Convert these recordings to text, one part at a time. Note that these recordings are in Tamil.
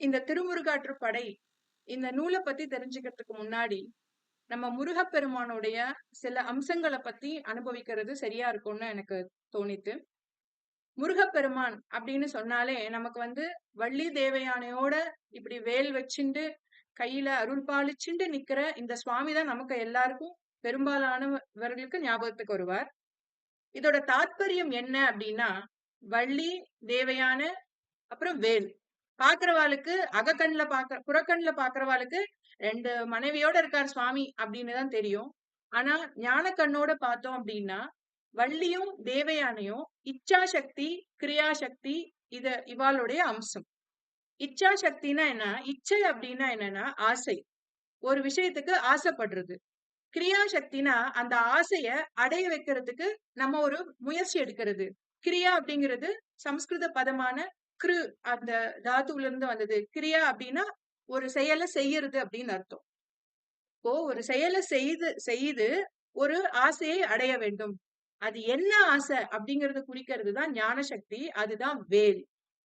இந்த திருமுருகாற்றுப்படை இந்த நூலை பத்தி தெரிஞ்சுக்கிறதுக்கு முன்னாடி நம்ம முருகப்பெருமானுடைய சில அம்சங்களை பத்தி அனுபவிக்கிறது சரியா இருக்கும்னு எனக்கு தோணித்து. முருகப்பெருமான் அப்படின்னு சொன்னாலே நமக்கு வள்ளி தேவயானையோட இப்படி வேல் வச்சுண்டு கையில அருள் பாலிச்சுண்டு நிக்கிற இந்த சுவாமி தான் நமக்கு எல்லாருக்கும் பெரும்பாலானவர்களுக்கு ஞாபகத்துக்கு வருவார். இதோட தாத்பரியம் என்ன அப்படின்னா, வள்ளி தேவயான அப்புறம் வேல். பாக்குறவாளுக்கு அகக்கண்ல புறக்கண்ல பாக்குறவாளுக்கு 2 மனைவியோட இருக்கார் சுவாமி அப்படின்னு தான் தெரியும். ஆனா ஞான கண்ணோட பார்த்தோம் அப்படின்னா, வள்ளியும் தேவயானையும் இச்சா சக்தி, கிரியா சக்தி இவாளுடைய அம்சம். இச்சா சக்தினா என்ன? இச்சை அப்படின்னா என்னன்னா ஆசை. ஒரு விஷயத்துக்கு ஆசைப்படுறது. கிரியா சக்தினா அந்த ஆசைய அடைய வைக்கிறதுக்கு நம்ம ஒரு முயற்சி எடுக்கிறது. கிரியா அப்படிங்கிறது சம்ஸ்கிருத பதமான கிரு அந்த தாத்துல இருந்து வந்தது. கிரியா அப்படின்னா ஒரு செயலை செய்யறது அப்படின்னு அர்த்தம். இப்போ ஒரு செயலை செய்து ஒரு ஆசையை அடைய வேண்டும். அது என்ன ஆசை அப்படிங்கறது குறிக்கிறது தான் ஞான சக்தி. அதுதான் வேல்.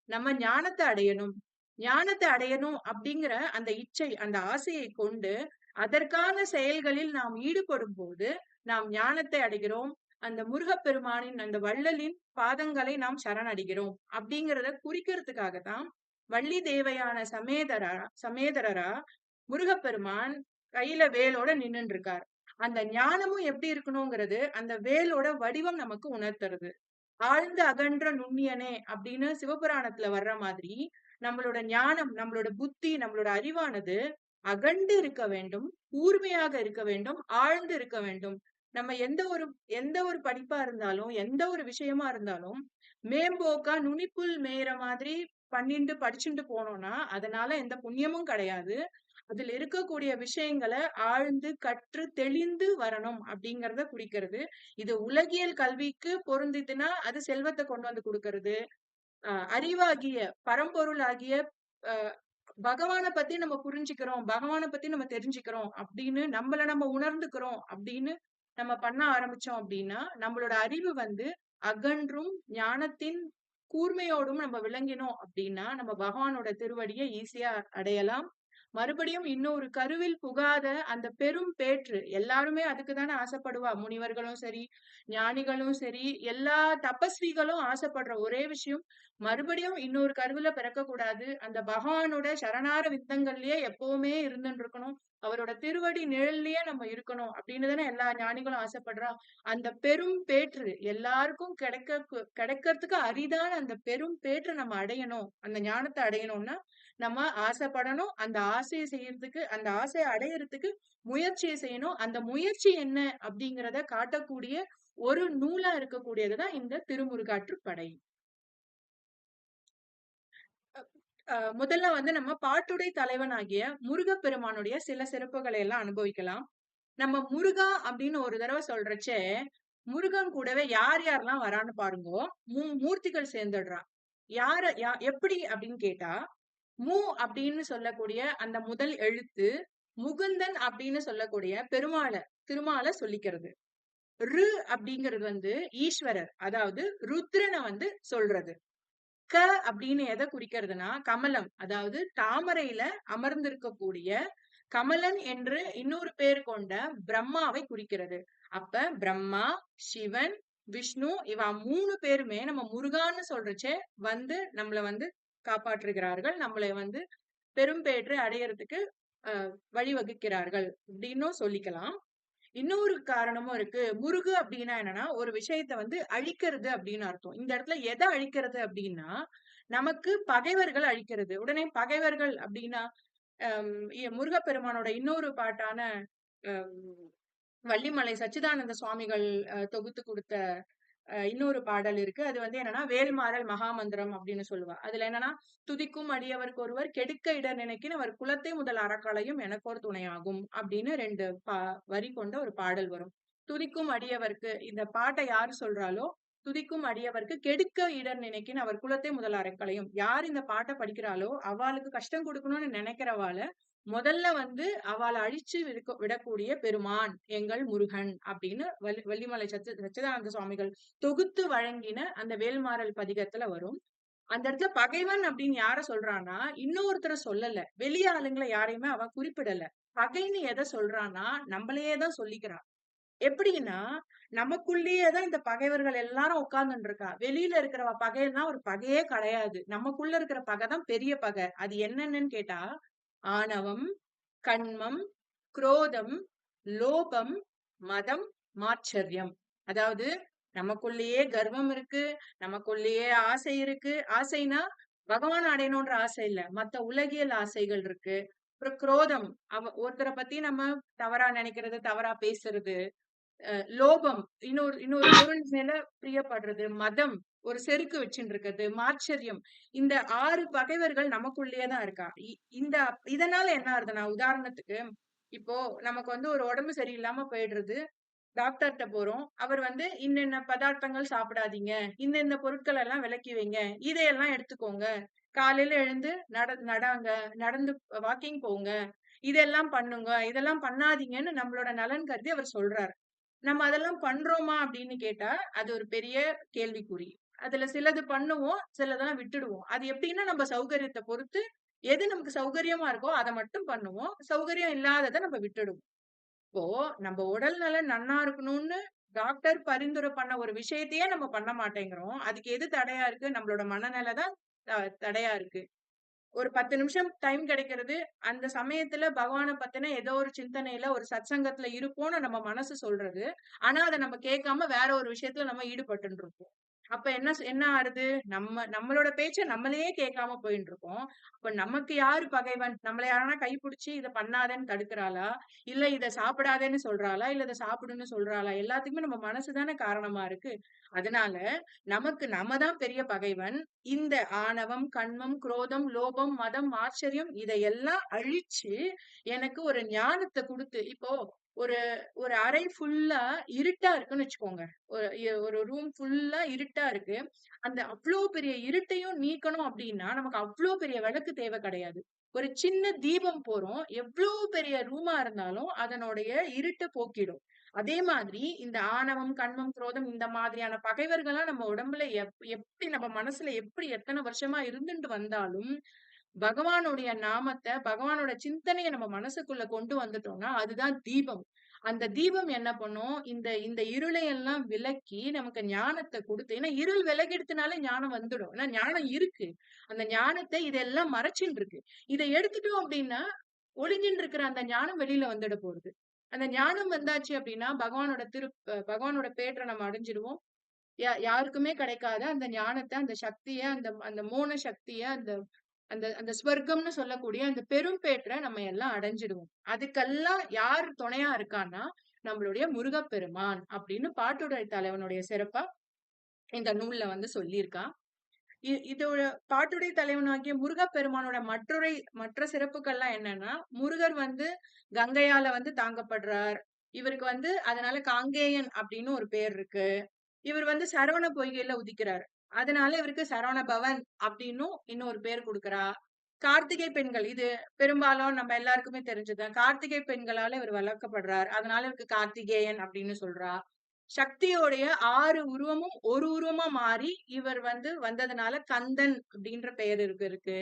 நம்ம ஞானத்தை அடையணும். ஞானத்தை அடையணும் அப்படிங்கிற அந்த இச்சை, அந்த ஆசையை கொண்டு அதற்கான செயல்களில் நாம் ஈடுபடும் போது நாம் ஞானத்தை அடைகிறோம். அந்த முருகப்பெருமானின் அந்த வள்ளலின் பாதங்களை நாம் சரணடைகிறோம் அப்படிங்கிறத குறிக்கிறதுக்காகத்தான் வள்ளி தேவையான சமேதரரா முருகப்பெருமான் கையில வேலோட நின்னுட்டு இருக்கார். அந்த ஞானமும் எப்படி இருக்கணுங்கிறது அந்த வேலோட வடிவம் நமக்கு உணர்த்துறது. ஆழ்ந்த அகன்ற நுண்ணியனே அப்படின்னு சிவபுராணத்துல வர்ற மாதிரி நம்மளோட ஞானம், நம்மளோட புத்தி, நம்மளோட அறிவானது அகண்டு இருக்க வேண்டும், கூர்மையாக இருக்க வேண்டும், ஆழ்ந்து இருக்க வேண்டும். நம்ம எந்த ஒரு படிப்பா இருந்தாலும், எந்த ஒரு விஷயமா இருந்தாலும் மேம்போக்கா நுனிப்புல் மேயிற மாதிரி பண்ணிட்டு படிச்சுட்டு போனோம்னா அதனால எந்த புண்ணியமும் கிடையாது. அதுல இருக்கக்கூடிய விஷயங்களை ஆழ்ந்து கற்று தெளிந்து வரணும் அப்படிங்கறத குறிக்கிறது. இது உலகியல் கல்விக்கு பொருந்திதுன்னா அது செல்வத்தை கொண்டு வந்து கொடுக்கிறது. அறிவாகிய பரம்பொருள் ஆகிய பகவானை பத்தி நம்ம புரிஞ்சுக்கிறோம், பகவானை பத்தி நம்ம தெரிஞ்சுக்கிறோம் அப்படின்னு நம்ம உணர்ந்துக்கிறோம் அப்படின்னு நம்ம பண்ண ஆரம்பிச்சோம் அப்படின்னா நம்மளோட அறிவு அகன்றும் ஞானத்தின் கூர்மையோடும் நம்ம விளங்கினோம் அப்படின்னா நம்ம பகவானோட திருவடியை ஈஸியா அடையலாம். மறுபடியும் இன்னொரு கருவில் புகாத அந்த பெரும் பேற்று எல்லாருமே அதுக்குதானே ஆசைப்படுவா. முனிவர்களும் சரி, ஞானிகளும் சரி, எல்லா தபஸ்விகளும் ஆசைப்படுற ஒரே விஷயம் மறுபடியும் இன்னொரு கருவில பிறக்க கூடாது. அந்த பகவானோட சரணார வித்தங்கள்லயே எப்பவுமே இருந்துட்டு இருக்கணும். அவரோட திருவடி நிழல்லயே நம்ம இருக்கணும் அப்படின்னு தானே எல்லா ஞானிகளும் ஆசைப்படுறா. அந்த பெரும் பேற்று எல்லாருக்கும் கிடைக்கிறதுக்கு அரிதான அந்த பெரும் பேற்று நம்ம அடையணும். அந்த ஞானத்தை அடையணும்னா நம்ம ஆசைப்படணும். அந்த ஆசையை செய்யறதுக்கு, அந்த ஆசையை அடையறதுக்கு முயற்சியை செய்யணும். அந்த முயற்சி என்ன அப்படிங்கிறத காட்டக்கூடிய ஒரு நூலா இருக்கக்கூடியதுதான் இந்த திருமுருகாற்றுப்படை. முதல்ல நம்ம பாட்டுடை தலைவன் ஆகிய முருகப்பெருமானுடைய சில சிறப்புகளை எல்லாம் அனுபவிக்கலாம். நம்ம முருகா அப்படின்னு ஒரு தடவை சொல்றச்சே முருகன் கூடவே யார் யாரெல்லாம் வரான்னு பாருங்கோ. மூர்த்திகள் சேர்ந்துடுறான். எப்படி அப்படின்னு கேட்டா, மு அப்படின்னு சொல்லக்கூடிய அந்த முதல் எழுத்து முகுந்தன் அப்படின்னு சொல்லக்கூடிய திருமால சொல்லிக்கிறது. ரு அப்படிங்கிறது ஈஸ்வரர், அதாவது ருத்ரனை சொல்றது. க அப்படின்னு எதை குறிக்கிறதுனா கமலம், அதாவது தாமரையில அமர்ந்திருக்கக்கூடிய கமலன் என்று இன்னொரு பேர் கொண்ட பிரம்மாவை குறிக்கிறது. அப்ப பிரம்மா, சிவன், விஷ்ணு இவ 3 பேருமே நம்ம முருகான்னு சொல்றச்சே நம்மள காப்பாற்றுகிறார்கள். நம்மளை பெரும் பேற்று அடையறதுக்கு வழிவகுக்கிறார்கள் அப்படின்னும் சொல்லிக்கலாம். இன்னொரு காரணமும் இருக்கு. முருகு அப்படின்னா என்னன்னா ஒரு விஷயத்தை அழிக்கிறது அப்படின்னு அர்த்தம். இந்த இடத்துல எதை அழிக்கிறது அப்படின்னா நமக்கு பகைவர்கள் அழிக்கிறது. உடனே பகைவர்கள் அப்படின்னா முருகப்பெருமானோட இன்னொரு பாட்டான வள்ளிமலை சச்சிதானந்த சுவாமிகள் தொகுத்து கொடுத்த இன்னொரு பாடல் இருக்கு. அது என்னன்னா வேல்மாறல் மகாமந்திரம் அப்படின்னு சொல்லுவா. அதுல என்னன்னா துதிக்கும் அடியவருக்கு ஒருவர் கெடுக்க இடர் நினைக்கின் அவர் குலத்தை முதல் அறக்கலையும் எனக்கோர் துணையாகும் அப்படின்னு 2 வரி கொண்ட ஒரு பாடல் வரும். துதிக்கும் அடியவருக்கு இந்த பாட்டை யாரு சொல்றாலோ, துதிக்கும் அடியவருக்கு கெடுக்க இடர் நினைக்கின் அவர் குலத்தை முதல் அறக்கலையும். யார் இந்த பாட்டை படிக்கிறாளோ அவளுக்கு கஷ்டம் கொடுக்கணும்னு நினைக்கிறவாள முதல்ல அவளை அழிச்சு விடக்கூடிய பெருமான் எங்கள் முருகன் அப்படின்னு வள்ளிமலை சச்சிதானந்த சுவாமிகள் தொகுத்து வழங்கின அந்த வேல்மாறல் பதிகத்துல வரும். அந்த இடத்துல பகைவன் அப்படின்னு யார சொல்றான்னா, இன்னொருத்தர சொல்லல. வெளி ஆளுங்கள யாரையுமே அவன் குறிப்பிடல. பகைன்னு எத சொல்றான்னா, நம்மளையே தான் சொல்லிக்கிறான். எப்படின்னா, நமக்குள்ளேயே தான் இந்த பகைவர்கள் எல்லாரும் உட்கார்ந்துட்டு இருக்கா. வெளியில இருக்கிறவ பகைன்னா ஒரு பகையே கிடையாது. நமக்குள்ள இருக்கிற பகை தான் பெரிய பகை. அது என்னன்னு கேட்டா, ஆணவம், கன்மம், குரோதம், லோபம், மதம், மாச்சரியம். அதாவது நமக்குள்ளேயே கர்வம் இருக்கு, நமக்குள்ளேயே ஆசை இருக்கு. ஆசைனா பகவான் அடையணும்ன்ற ஆசை இல்ல. மத்த உலகியல் ஆசைகள் இருக்கு. அப்புறம் குரோதம். ஒருத்தர பத்தி நம்ம தவறா நினைக்கிறது, தவறா பேசுறது. லோபம், இன்னொரு இன்னொரு பொருள் மேல பிரியப்படுறது. மதம், ஒரு செருக்கு வச்சுட்டு இருக்கிறது. மாச்சரியம். இந்த 6 பகைவர்கள் நமக்குள்ளேயே தான் இருக்கா. இந்த இதனால என்ன ஆகுதுன்னா, உதாரணத்துக்கு இப்போ நமக்கு வந்து ஒரு உடம்பு சரியில்லாம போயிடுறது. டாக்டர்ட்ட போறோம். அவர் வந்து இன்னென்ன பதார்த்தங்கள் சாப்பிடாதீங்க. இந்த பொருட்கள் எல்லாம் விலக்கி வைங்க. இதையெல்லாம் எடுத்துக்கோங்க. காலையில எழுந்து நடாங்க. நடந்து வாக்கிங் போங்க. இதெல்லாம் பண்ணுங்க. இதெல்லாம் பண்ணாதீங்கன்னு நம்மளோட நலன் கருதி அவர் சொல்றாரு. நம்ம அதெல்லாம் பண்றோமா அப்படின்னு கேட்டா, அது ஒரு பெரிய கேள்விக்குறி. அதுல சிலது பண்ணுவோம், சிலதெல்லாம் விட்டுடுவோம். அது எப்படின்னா நம்ம சௌகரியத்த பொறுத்து, எது நமக்கு சௌகரியமா இருக்கோ அத மட்டும் பண்ணுவோம். சௌகரியம் இல்லாதத நம்ம விட்டுடுவோம். இப்போ நம்ம உடல் நலம் நன்னா இருக்கணும்னு டாக்டர் பரிந்துரை பண்ண ஒரு விஷயத்தையே நம்ம பண்ண மாட்டேங்கிறோம். அதுக்கு எது தடையா இருக்கு? நம்மளோட மனநிலை தான் தடையா இருக்கு. ஒரு 10 நிமிஷம் டைம் கிடைக்கிறது. அந்த சமயத்துல பகவான பத்தின ஏதோ ஒரு சிந்தனையில, ஒரு சத்சங்கத்துல இருப்போம்னு நம்ம மனசு சொல்றது. ஆனா, அத நம்ம கேட்காம வேற ஒரு விஷயத்துல நம்ம ஈடுபட்டுன்னு இருப்போம். அப்ப என்ன ஆறுது? நம்மளோட பேச்ச நம்மளையே கேட்காம போயின்னு இருக்கோம். அப்ப நமக்கு யாரு பகைவன்? நம்மள யாரானா கைப்புடிச்சு இத பண்ணாதன்னு தடுக்கிறாளா? இல்ல இத சாப்பிடாதேன்னு சொல்றாளா? இல்ல இத சாப்பிடுன்னு சொல்றாளா? எல்லாத்துக்குமே நம்ம மனசு தானே காரணமா இருக்கு. அதனால நமக்கு நம்ம தான் பெரிய பகைவன். இந்த ஆணவம், கன்மம், குரோதம், லோபம், மதம், ஆச்சரியம் இதையெல்லாம் அழிச்சு எனக்கு ஒரு ஞானத்த குடுத்து இப்போ ஒரு ஒரு அறை ஃபுல்லா இருட்டா இருக்குன்னு வச்சுக்கோங்க. ஒரு ரூம் ஃபுல்லா இருட்டா இருக்கு. அந்த அவ்ளோ பெரிய இருட்டையும் நீக்கணும் அப்டின்னா, நமக்கு அவ்ளோ பெரிய விளக்கு தேவ கிடையாது. ஒரு சின்ன தீபம் போறோம். எவ்ளோ பெரிய ரூமா இருந்தாலும் அதனுடைய இருட்ட போக்கிடும். அதே மாதிரி இந்த ஆணவம், கன்மம், குரோதம் இந்த மாதிரியான பகைவர்கள்லாம் நம்ம உடம்புல எப்படி நம்ம மனசுல எப்படி எத்தன வருஷமா இருந்துட்டு வந்தாலும், பகவானுடைய நாமத்த, பகவானோட சிந்தனைய நம்ம மனசுக்குள்ள கொண்டு வந்துட்டோம்னா, அதுதான் தீபம். அந்த தீபம் என்ன பண்ணும்? இந்த இந்த இருளை எல்லாம் விலக்கி நமக்கு ஞானத்த குடுத்து ஏன்னா இருள் விலகிடுத்துனாலே ஞானம் வந்துடும். ஏன்னா ஞானம் இருக்கு. அந்த ஞானத்த இதெல்லாம் மறைச்சுன்னு இருக்கு. இத எடுத்துட்டோம் அப்டின்னா, ஒளிஞ்சின்னு இருக்கிற அந்த ஞானம் வெளில வந்துட போகுது. அந்த ஞானம் வந்தாச்சு அப்டின்னா, பகவானோட பேற்ற நம்ம அடைஞ்சிடுவோம். யாருக்குமே கிடைக்காத அந்த ஞானத்த, அந்த சக்திய, அந்த அந்த மோன சக்திய, அந்த அந்த அந்த ஸ்வர்க்கம்னு சொல்லக்கூடிய அந்த பெரும் பேற்ற நம்ம எல்லாம் அடைஞ்சிடுவோம். அதுக்கெல்லாம் யார் துணையா இருக்கான்னா, நம்மளுடைய முருகப்பெருமான் அப்படின்னு பாட்டுடை தலைவனுடைய சிறப்பா இந்த நூல்ல வந்து சொல்லியிருக்கான். இதோட பாட்டுடை தலைவனாகிய முருகப்பெருமானோட மற்ற சிறப்புகள்லாம் என்னன்னா, முருகர் வந்து கங்கையால வந்து தாங்கப்படுறார். இவருக்கு வந்து அதனால காங்கேயன் அப்படின்னு ஒரு பேர் இருக்கு. இவர் வந்து சரவண பொய்கையில உதிக்கிறார். அதனால இவருக்கு சரவண பவன் அப்படின்னும் இன்னொரு பேர் குடுக்குறா. கார்த்திகை பெண்கள் இது பெரும்பாலும் நம்ம எல்லாருக்குமே தெரிஞ்சதுதான். கார்த்திகை பெண்களால இவர் வளர்க்கப்படுறார். அதனால இவருக்கு கார்த்திகேயன் அப்படின்னு சொல்றா. சக்தியோடைய 6 உருவமும் ஒரு உருவமா மாறி இவர் வந்து வந்ததுனால கந்தன் அப்படின்ற பெயர் இருக்கு.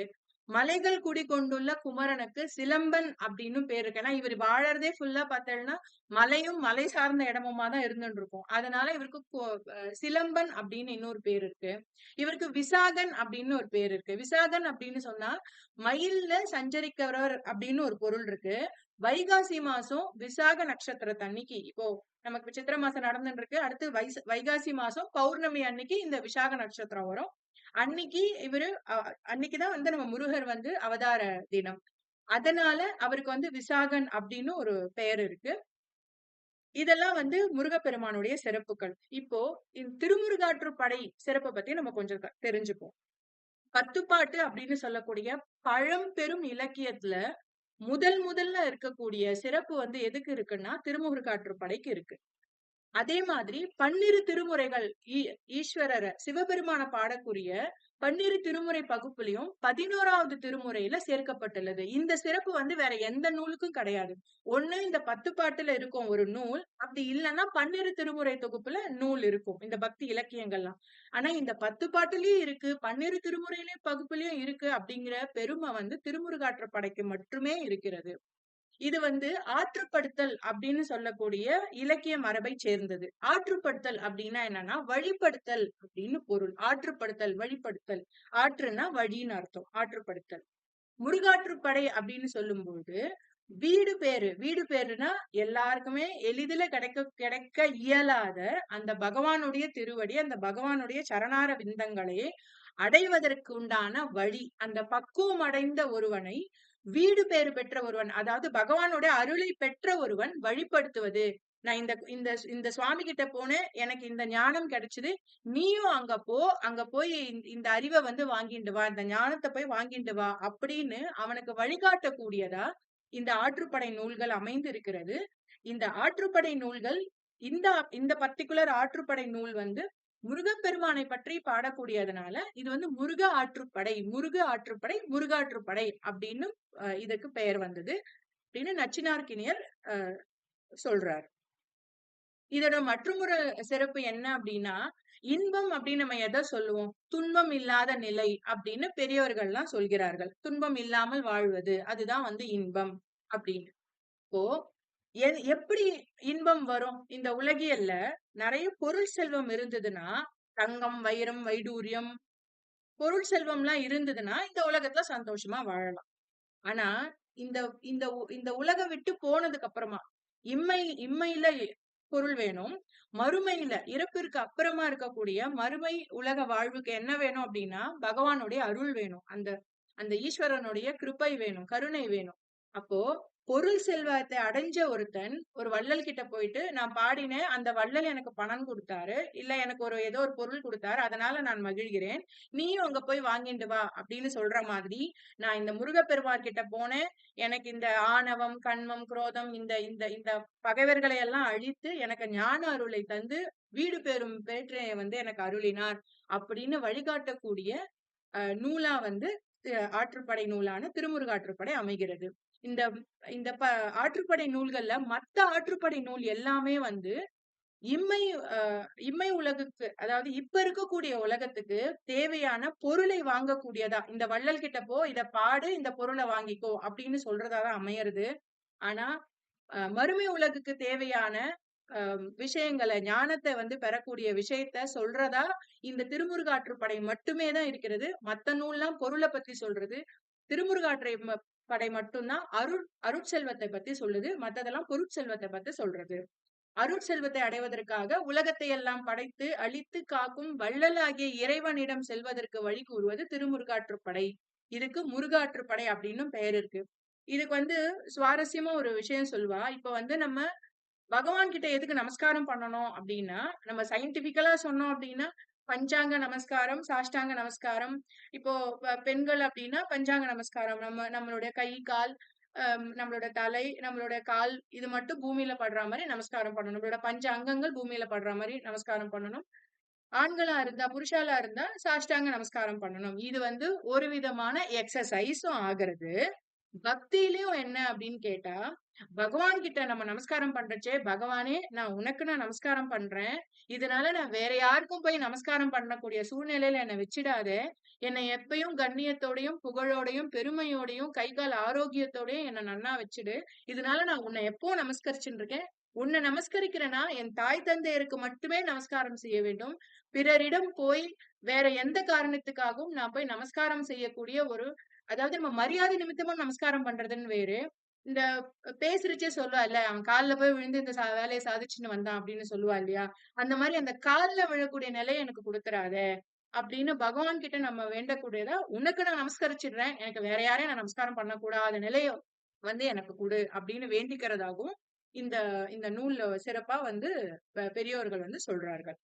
மலைகள் குடிகொண்டுள்ள குமரனுக்கு சிலம்பன் அப்படின்னு பேர் இருக்கு. ஏன்னா இவர் வாழறதே ஃபுல்லா பார்த்தேன்னா மலையும் மலை சார்ந்த இடமுமா தான் இருந்துட்டு இருக்கும். அதனால இவருக்கு சிலம்பன் அப்படின்னு இன்னொரு பேர் இருக்கு. இவருக்கு விசாகன் அப்படின்னு ஒரு பேர் இருக்கு. விசாகன் அப்படின்னு சொன்னா மயில்ல சஞ்சரிக்கிறவர் அப்படின்னு ஒரு பொருள் இருக்கு. வைகாசி மாசம் விசாக நட்சத்திரத்தன்னைக்கு இப்போ நமக்கு சித்திரை மாசம் நடந்துட்டு இருக்கு. அடுத்து வைகாசி மாசம் பௌர்ணமி அன்னைக்கு இந்த விசாக நட்சத்திரம் வரும். அன்னைக்கு இவரு அன்னைக்குதான் வந்து நம்ம முருகர் வந்து அவதார தினம். அதனால அவருக்கு வந்து விசாகன் அப்படின்னு ஒரு பெயர் இருக்கு. இதெல்லாம் வந்து முருகப்பெருமானுடைய சிறப்புகள். இப்போ இந்த திருமுருகாற்றுப்படை சிறப்ப பத்தி நம்ம கொஞ்சம் தெரிஞ்சுப்போம். பத்துப்பாட்டு அப்படின்னு சொல்லக்கூடிய பழம்பெரும் இலக்கியத்துல முதல்ல இருக்கக்கூடிய சிறப்பு வந்து எதுக்கு இருக்குன்னா திருமுருகாற்றுப்படைக்கு இருக்கு. அதே மாதிரி பன்னிரு திருமுறைகள் ஈஸ்வரர சிவபெருமான பாடக்கூடிய பன்னிரு திருமுறை பகுப்புலயும் 11வது திருமுறையில சேர்க்கப்பட்டுள்ளது. இந்த சிறப்பு வந்து வேற எந்த நூலுக்கும் கிடையாது. ஒண்ணு இந்த 10 பாட்டுல இருக்கும் ஒரு நூல், அப்படி இல்லைன்னா பன்னிரு திருமுறை தொகுப்புல நூல் இருக்கும் இந்த பக்தி இலக்கியங்கள்லாம். ஆனா இந்த 10 பாட்டுலயும் இருக்கு, பன்னிரு திருமுறையிலயும் பகுப்புலயும் இருக்கு அப்படிங்கிற பெருமை வந்து திருமுருகாற்றுப்படைக்கு மட்டுமே இருக்கிறது. இது வந்து ஆற்றுப்படுத்தல் அப்படின்னு சொல்லக்கூடிய இலக்கிய மரபை சேர்ந்தது. ஆற்றுப்படுத்தல் அப்படின்னா என்னன்னா வழிப்படுத்தல் அப்படின்னு பொருள். ஆற்றுப்படுத்தல், வழிப்படுத்தல். ஆற்றுன்னா வழின்னு அர்த்தம். ஆற்றுப்படுத்தல். முருகாற்றுப்படை அப்படின்னு சொல்லும்போது வீடு பேருனா எல்லாருக்குமே எளிதில கிடைக்க கிடைக்க இயலாத அந்த பகவானுடைய திருவடி, அந்த பகவானுடைய சரணார விந்தங்களை அடைவதற்கு உண்டான வழி. அந்த பக்குவம் அடைந்த ஒருவனை வீடு பேறு பெற்ற ஒருவன், அதாவது பகவானுடைய அருளை பெற்ற ஒருவன் வழிப்படுத்துவது. நான் இந்த இந்த இந்த சுவாமி கிட்ட போனேன், எனக்கு இந்த ஞானம் கிடைச்சது, நீயும் அங்க போ, அங்க போய் இந்த அறிவை வந்து வாங்கிட்டு வா, இந்த ஞானத்தை போய் வாங்கிட்டு வா அப்படின்னு அவனுக்கு வழிகாட்டக்கூடியதா இந்த ஆற்றுப்படை நூல்கள் அமைந்து இருக்கிறது. இந்த ஆற்றுப்படை நூல்கள் இந்த இந்த பர்டிகுலர் ஆற்றுப்படை நூல் வந்து முருகப்பெருமானை பற்றி பாடக்கூடியதுனால இது வந்து முருகாற்றுப்படை அப்படின்னு இதுக்கு பெயர் வந்தது அப்படின்னு நச்சினார்க்கினியர் சொல்றார். இதோட மற்றொரு சிறப்பு என்ன அப்படின்னா, இன்பம் அப்படின்னு நம்ம எதை சொல்லுவோம்? துன்பம் இல்லாத நிலை அப்படின்னு பெரியவர்கள்லாம் சொல்கிறார்கள். துன்பம் இல்லாமல் வாழ்வது அதுதான் வந்து இன்பம் அப்படின்னு. இப்போ எப்படி இன்பம் வரும்? இந்த உலகியல்ல நிறைய பொருள் செல்வம் இருந்ததுன்னா, தங்கம், வைரம், வைடூரியம், பொருள் செல்வம்லாம் இருந்ததுன்னா இந்த உலகத்துல சந்தோஷமா வாழலாம். ஆனா இந்த இந்த இந்த உலகம் விட்டு போனதுக்கு அப்புறமா இம்மையில பொருள் வேணும், மறுமையில இறப்பிற்கு அப்புறமா இருக்கக்கூடிய மறுமை உலக வாழ்வுக்கு என்ன வேணும் அப்படின்னா பகவானுடைய அருள் வேணும், அந்த அந்த ஈஸ்வரனுடைய கிருபை வேணும், கருணை வேணும். அப்போ பொருள் செல்வத்தை அடைஞ்ச ஒருத்தன் ஒரு வள்ளல் கிட்ட போயிட்டு நான் பாடினேன், அந்த வள்ளல் எனக்கு பணம் கொடுத்தாரு, இல்ல எனக்கு ஒரு ஏதோ ஒரு பொருள் கொடுத்தாரு, அதனால நான் மகிழ்கிறேன், நீயும் அங்க போய் வாங்கிட்டு வா அப்படின்னு சொல்ற மாதிரி, நான் இந்த முருகப்பெருமான் கிட்ட போனேன், எனக்கு இந்த ஆணவம், கண்மம், குரோதம், இந்த இந்த இந்த பகைவர்களை எல்லாம் அழித்து எனக்கு ஞான அருளை தந்து வீடு பெறும் பேற்றையை வந்து எனக்கு அருளினார் அப்படின்னு வழிகாட்டக்கூடிய நூலா வந்து ஆற்றுப்படை நூலான திருமுருகாற்றுப்படை அமைகிறது. இந்த இந்த ஆற்றுப்படை நூல்கள்ல மத்த ஆற்றுப்படை நூல் எல்லாமே வந்து இம்மை இம்மை உலகுக்கு, அதாவது இப்ப இருக்கக்கூடிய உலகத்துக்கு தேவையான பொருளை வாங்கக்கூடியதா, இந்த வள்ளல் கிட்ட போ, இத பாடு, இந்த பொருளை வாங்கிக்கோ அப்படின்னு சொல்றதாதான் அமையறது. ஆனா மறுமை உலகுக்கு தேவையான விஷயங்களை, ஞானத்தை வந்து பெறக்கூடிய விஷயத்த சொல்றதா இந்த திருமுருகாற்றுப்படை மட்டுமே தான் இருக்கிறது. மத்த நூல்லாம் பொருளை பத்தி சொல்றது. திருமுருகாற்றை படை மட்டும்தான் அருட்செல்வத்தை பத்தி சொல்லுது. மத்ததெல்லாம் பொருட்செல்வத்தை பத்தி சொல்றது. அருட்செல்வத்தை அடைவதற்காக உலகத்தை எல்லாம் படைத்து அழித்து காக்கும் வள்ளலாகிய இறைவனிடம் செல்வதற்கு வழி கூறுவது திருமுருகாற்றுப்படை. இதுக்கு முருகாற்றுப்படை அப்படின்னு பெயர் இருக்கு. இதுக்கு வந்து சுவாரஸ்யமா ஒரு விஷயம் சொல்லுவா. இப்ப வந்து நம்ம பகவான் கிட்ட எதுக்கு நமஸ்காரம் பண்ணணும் அப்படின்னா, நம்ம சயின்டிபிக்கலா சொன்னோம் அப்படின்னா பஞ்சாங்க நமஸ்காரம், சாஷ்டாங்க நமஸ்காரம். இப்போ பெண்கள் அப்படின்னா பஞ்சாங்க நமஸ்காரம், நம்மளுடைய கை, கால், நம்மளோட தலை, நம்மளோட கால் இது மட்டும் பூமியில படுற மாதிரி நமஸ்காரம் பண்ணணும். நம்மளோட பஞ்ச அங்கங்கள் பூமியில படுற மாதிரி நமஸ்காரம் பண்ணணும். ஆண்களா இருந்தா, புருஷாலா இருந்தா சாஷ்டாங்க நமஸ்காரம் பண்ணணும். இது வந்து ஒரு விதமான எக்ஸசைஸும் ஆகிறது. பக்தியிலயும் என்ன அப்படின்னு கேட்டா, பகவான் கிட்ட நம்ம நமஸ்காரம் பண்றச்சே, பகவானே நான் உனக்கு நான் நமஸ்காரம் பண்றேன், இதனால நான் வேற யாருக்கும் போய் நமஸ்காரம் பண்ணக்கூடிய சூழ்நிலையில என்னை வச்சிடாத, என்னை எப்பயும் கண்ணியத்தோடையும் புகழோடையும் பெருமையோடையும் கை கால் ஆரோக்கியத்தோடையும் என்னை நன்னா வச்சுடு. இதனால நான் உன்னை எப்போ நமஸ்கரிச்சுட்டு இருக்கேன், உன்னை நமஸ்கரிக்கிறேன்னா என் தாய் தந்தையருக்கு மட்டுமே நமஸ்காரம் செய்ய வேண்டும், பிறரிடம் போய் வேற எந்த காரணத்துக்காகவும் நான் போய் நமஸ்காரம் செய்யக்கூடிய ஒரு, அதாவது நம்ம மரியாதை நிமித்தமா நமஸ்காரம் பண்றதுன்னு வேறு. இந்த பேசுறச்சே சொல்லுவா இல்ல, அவன் கால்ல போய் விழுந்து இந்த வேலையை சாதிச்சுன்னு வந்தான் அப்படின்னு சொல்லுவா இல்லையா? அந்த மாதிரி அந்த கால்ல விழக்கூடிய நிலையை எனக்கு கொடுத்துறாத அப்படின்னு பகவான் கிட்ட நம்ம வேண்டக்கூடியதா, உனக்கு நான் நமஸ்கரிச்சிடுறேன், எனக்கு வேற யாரையும் நான் நமஸ்காரம் பண்ணக்கூடாத நிலைய வந்து எனக்கு கொடு அப்படின்னு வேண்டிக்கிறதாகவும் இந்த இந்த நூல்ல சிறப்பா வந்து பெரியோர்கள் வந்து சொல்றார்கள்.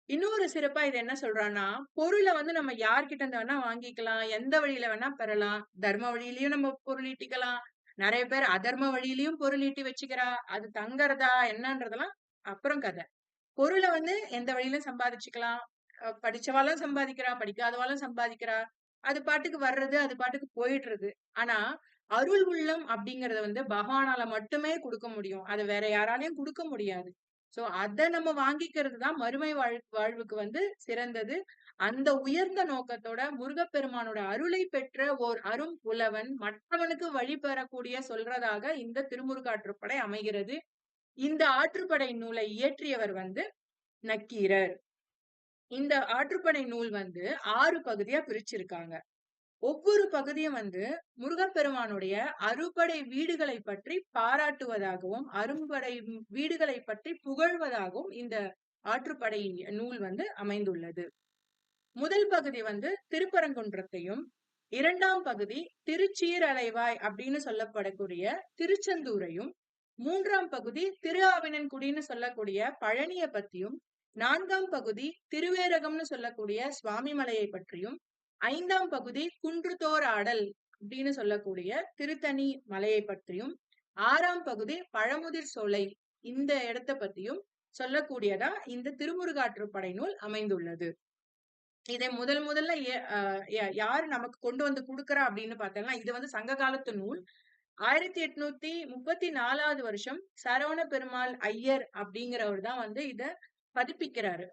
இன்னொரு சிறப்பா இது என்ன சொல்றான்னா, பொருளை வந்து நம்ம யார்கிட்ட இருந்து வேணா வாங்கிக்கலாம், எந்த வழியில வேணா பெறலாம். தர்ம வழியிலயும் நம்ம பொருள் ஈட்டிக்கலாம், நிறைய பேர் அதர்ம வழியிலயும் பொருள் ஈட்டி வச்சுக்கிறா. அது தங்கறதா என்னன்றதெல்லாம் அப்புறம் கதை. பொருள வந்து எந்த வழியிலும் சம்பாதிச்சுக்கலாம். படிச்சவாளும் சம்பாதிக்கிறா, படிக்காதவாளும் சம்பாதிக்கிறா. அது பாட்டுக்கு வர்றது, அது பாட்டுக்கு போயிடுறது. ஆனா, அருள் உள்ளம் அப்படிங்கிறத வந்து பகவானால மட்டுமே குடுக்க முடியும். அத வேற யாராலயும் குடுக்க முடியாது. சோ, அத நம்ம வாங்கிக்கிறது தான் மறுமை வாழ்வுக்கு வந்து சிறந்தது. அந்த உயர்ந்த நோக்கத்தோட முருகப்பெருமானோட அருளை பெற்ற ஓர் அரும் புலவன் மற்றவனுக்கு வழி பெறக்கூடிய சொல்றதாக இந்த திருமுருகாற்றுப்படை அமைகிறது. இந்த ஆற்றுப்படை நூலை இயற்றியவர் வந்து நக்கீரர். இந்த ஆற்றுப்படை நூல் வந்து 6 பகுதியா பிரிச்சிருக்காங்க. ஒவ்வொரு பகுதியும் வந்து முருகப்பெருமானுடைய அறுபடை வீடுகளை பற்றி பாராட்டுவதாகவும், அரும்படை வீடுகளை பற்றி புகழ்வதாகவும் இந்த ஆற்றுப்படை நூல் வந்து அமைந்துள்ளது. முதல் பகுதி வந்து திருப்பரங்குன்றத்தையும், 2ஆம் பகுதி திருச்சீரலைவாய் அப்படின்னு சொல்லப்படக்கூடிய திருச்செந்தூரையும், 3ஆம் பகுதி திரு ஆவினன்குடின்னு சொல்லக்கூடிய பழனிய பத்தியும், 4ஆம் பகுதி திருவேரகம்னு சொல்லக்கூடிய சுவாமிமலையை பற்றியும், 5ஆம் பகுதி குன்றுதோர் ஆடல் அப்படின்னு சொல்லக்கூடிய திருத்தணி மலையை பற்றியும், 6ஆம் பகுதி பழமுதிர் சோலை இந்த இடத்தை பத்தியும் சொல்லக்கூடியதா இந்த திருமுருகாற்றுப்படை நூல் அமைந்துள்ளது. இதை முதல்ல யாரு நமக்கு கொண்டு வந்து குடுக்குறா அப்படின்னு பார்த்தோம்னா, இது வந்து சங்க காலத்து நூல். 1834வது வருஷம் சரவண பெருமாள் ஐயர் அப்படிங்கிறவர் தான் வந்து இத பதிப்பிக்கிறாரு.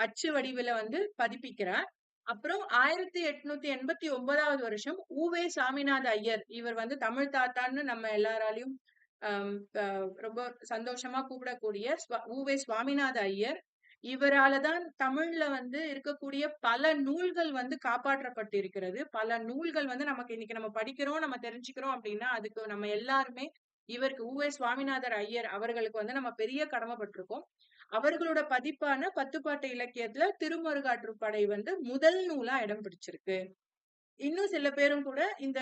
அச்சு வடிவில வந்து பதிப்பிக்கிறார். அப்புறம் 1889வது வருஷம் உவே சாமிநாத ஐயர், இவர் வந்து தமிழ் தாத்தான்னு நம்ம எல்லாராலையும் ரொம்ப சந்தோஷமா கூப்பிடக்கூடிய உவே சுவாமிநாத ஐயர், இவராலதான் தமிழ்ல வந்து இருக்கக்கூடிய பல நூல்கள் வந்து காப்பாற்றப்பட்டிருக்கிறது. பல நூல்கள் வந்து நமக்கு இன்னைக்கு நம்ம படிக்கிறோம், நம்ம தெரிஞ்சுக்கிறோம் அப்படின்னா அதுக்கு நம்ம எல்லாருமே இவருக்கு உவே சுவாமிநாதர் ஐயர் அவர்களுக்கு வந்து நம்ம பெரிய கடமைப்பட்டிருக்கோம். அவர்களோட பதிப்பான பத்துப்பாட்டு இலக்கியத்துல திருமருகாற்றுப்படை வந்து முதல் நூலா இடம் பிடிச்சிருக்கு. இன்னும் சில பேரும் கூட இந்த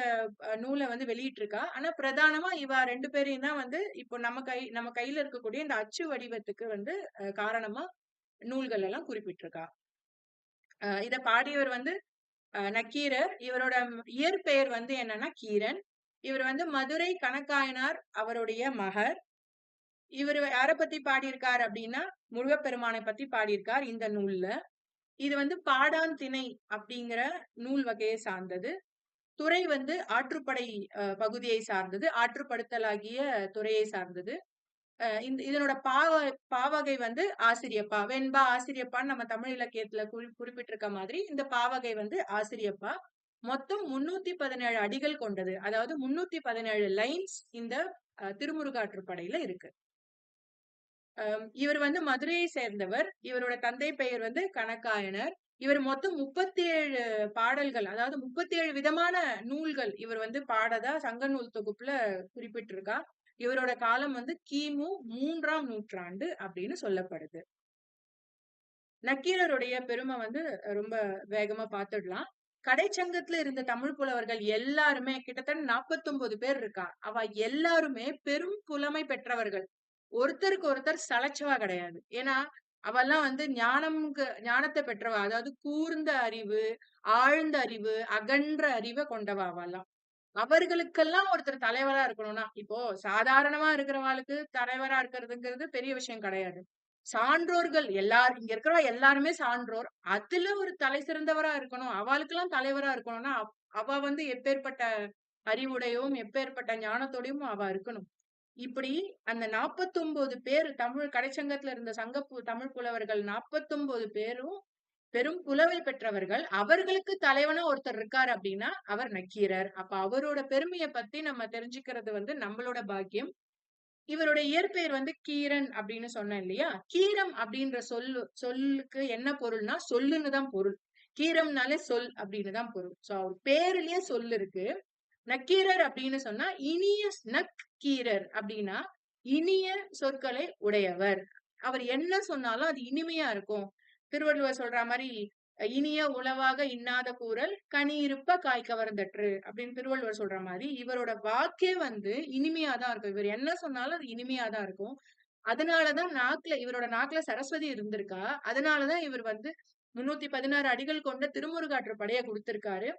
நூலை வந்து வெளியிட்டிருக்கா. ஆனா பிரதானமா இவ 2 பேரையும் தான் வந்து இப்போ நம்ம கையில இருக்கக்கூடிய இந்த அச்சு வடிவத்துக்கு வந்து காரணமா நூல்கள் எல்லாம் குறிப்பிட்டிருக்கா. இத பாடியவர் வந்து நக்கீரர். இவரோட இயற்பெயர் வந்து என்னன்னா கீரன். இவர் வந்து மதுரை கணக்காயனார் அவருடைய மகர். இவர் யார பத்தி பாடியிருக்கார் அப்படின்னா முருகப்பெருமானை பத்தி பாடியிருக்கார் இந்த நூல்ல. இது வந்து பாடான் திணை அப்படிங்கிற நூல் வகையை சார்ந்தது. துறை வந்து ஆற்றுப்படை பகுதியை சார்ந்தது. ஆற்றுப்படுத்தலாகிய துறையை சார்ந்தது. இதனோட பாவகை வந்து ஆசிரியப்பா. வெண்பா ஆசிரியப்பான்னு நம்ம தமிழ் இலக்கியத்துல குறிப்பிட்டிருக்க மாதிரி இந்த பாவகை வந்து ஆசிரியப்பா. மொத்தம் 317 அடிகள் கொண்டது. அதாவது 317 லைன்ஸ் இந்த திருமுருகாற்றுப்படையில இருக்கு. இவர் வந்து மதுரையை சேர்ந்தவர். இவரோட தந்தை பெயர் வந்து கணக்காயனர். இவர் மொத்தம் 37 பாடல்கள், அதாவது 37 விதமான நூல்கள் இவர் வந்து பாடதா சங்க நூல் தொகுப்புல குறிப்பிட்டிருக்கா. இவரோட காலம் வந்து கிமு 3ஆம் நூற்றாண்டு அப்படின்னு சொல்லப்படுது. நக்கீரருடைய பெருமை வந்து ரொம்ப வேகமா பார்த்துடலாம். கடைச்சங்கத்துல இருந்த தமிழ் புலவர்கள் எல்லாருமே கிட்டத்தட்ட 49 பேர் இருக்கா. அவ எல்லாருமே பெரும் புலமை பெற்றவர்கள். ஒருத்தருக்கு ஒருத்தர் சளைச்சவா கிடையாது. ஏன்னா அவெல்லாம் வந்து ஞானத்தை பெற்றவ. அதாவது கூர்ந்த அறிவு, ஆழ்ந்த அறிவு, அகன்ற அறிவை கொண்டவ அவெல்லாம். அவர்களுக்கெல்லாம் ஒருத்தர் தலைவரா இருக்கணும்னா, இப்போ சாதாரணமா இருக்கிறவாளுக்கு தலைவரா இருக்கிறதுங்கிறது பெரிய விஷயம் கிடையாது. சான்றோர்கள் இங்க இருக்கிறவா எல்லாருமே சான்றோர். அதுல ஒரு தலை சிறந்தவரா இருக்கணும். அவளுக்கெல்லாம் தலைவரா இருக்கணும்னா, அவ வந்து எப்பேற்பட்ட அறிவுடையவும், எப்பேற்பட்ட ஞானத்தோடையும் அவ இருக்கணும். இப்படி அந்த 49 பேர் கடைச்சங்கத்துல இருந்த தமிழ் புலவர்கள் 49 பேரும் பெரும் புலமை பெற்றவர்கள். அவர்களுக்கு தலைவனா ஒருத்தர் இருக்காரு அப்படின்னா அவர் நக்கீரர். அப்ப அவரோட பெருமையை பத்தி நம்ம தெரிஞ்சுக்கிறது வந்து நம்மளோட பாக்கியம். இவருடைய இயற்பெயர் வந்து கீரன் அப்படின்னு சொன்னேன் இல்லையா? கீரம் அப்படின்ற சொல்லுக்கு என்ன பொருள்னா சொல்லுன்னு தான் பொருள். கீரம்னாலே சொல் அப்படின்னு தான் பொருள். சோ அவர் பேர்லயே சொல் இருக்கு. நக்கீரர் அப்படின்னு சொன்னா இனிய நக்கீரர் அப்படின்னா இனிய சொற்களை உடையவர். அவர் என்ன சொன்னாலும் அது இனிமையா இருக்கும். திருவள்ளுவர் சொல்ற மாதிரி இனிய உளவாக இன்னாத கூறல் கனி இருப்ப காய் கவர்ந்தற்று அப்படின்னு திருவள்ளுவர் சொல்ற மாதிரி இவரோட வாக்கே வந்து இனிமையாதான் இருக்கும். இவர் என்ன சொன்னாலும் அது இனிமையாதான் இருக்கும். அதனாலதான் இவரோட நாக்குல சரஸ்வதி இருந்திருக்கா. அதனாலதான் இவர் வந்து 316 அடிகள் கொண்ட திருமுருகாற்றுப்படையை கொடுத்திருக்காரு.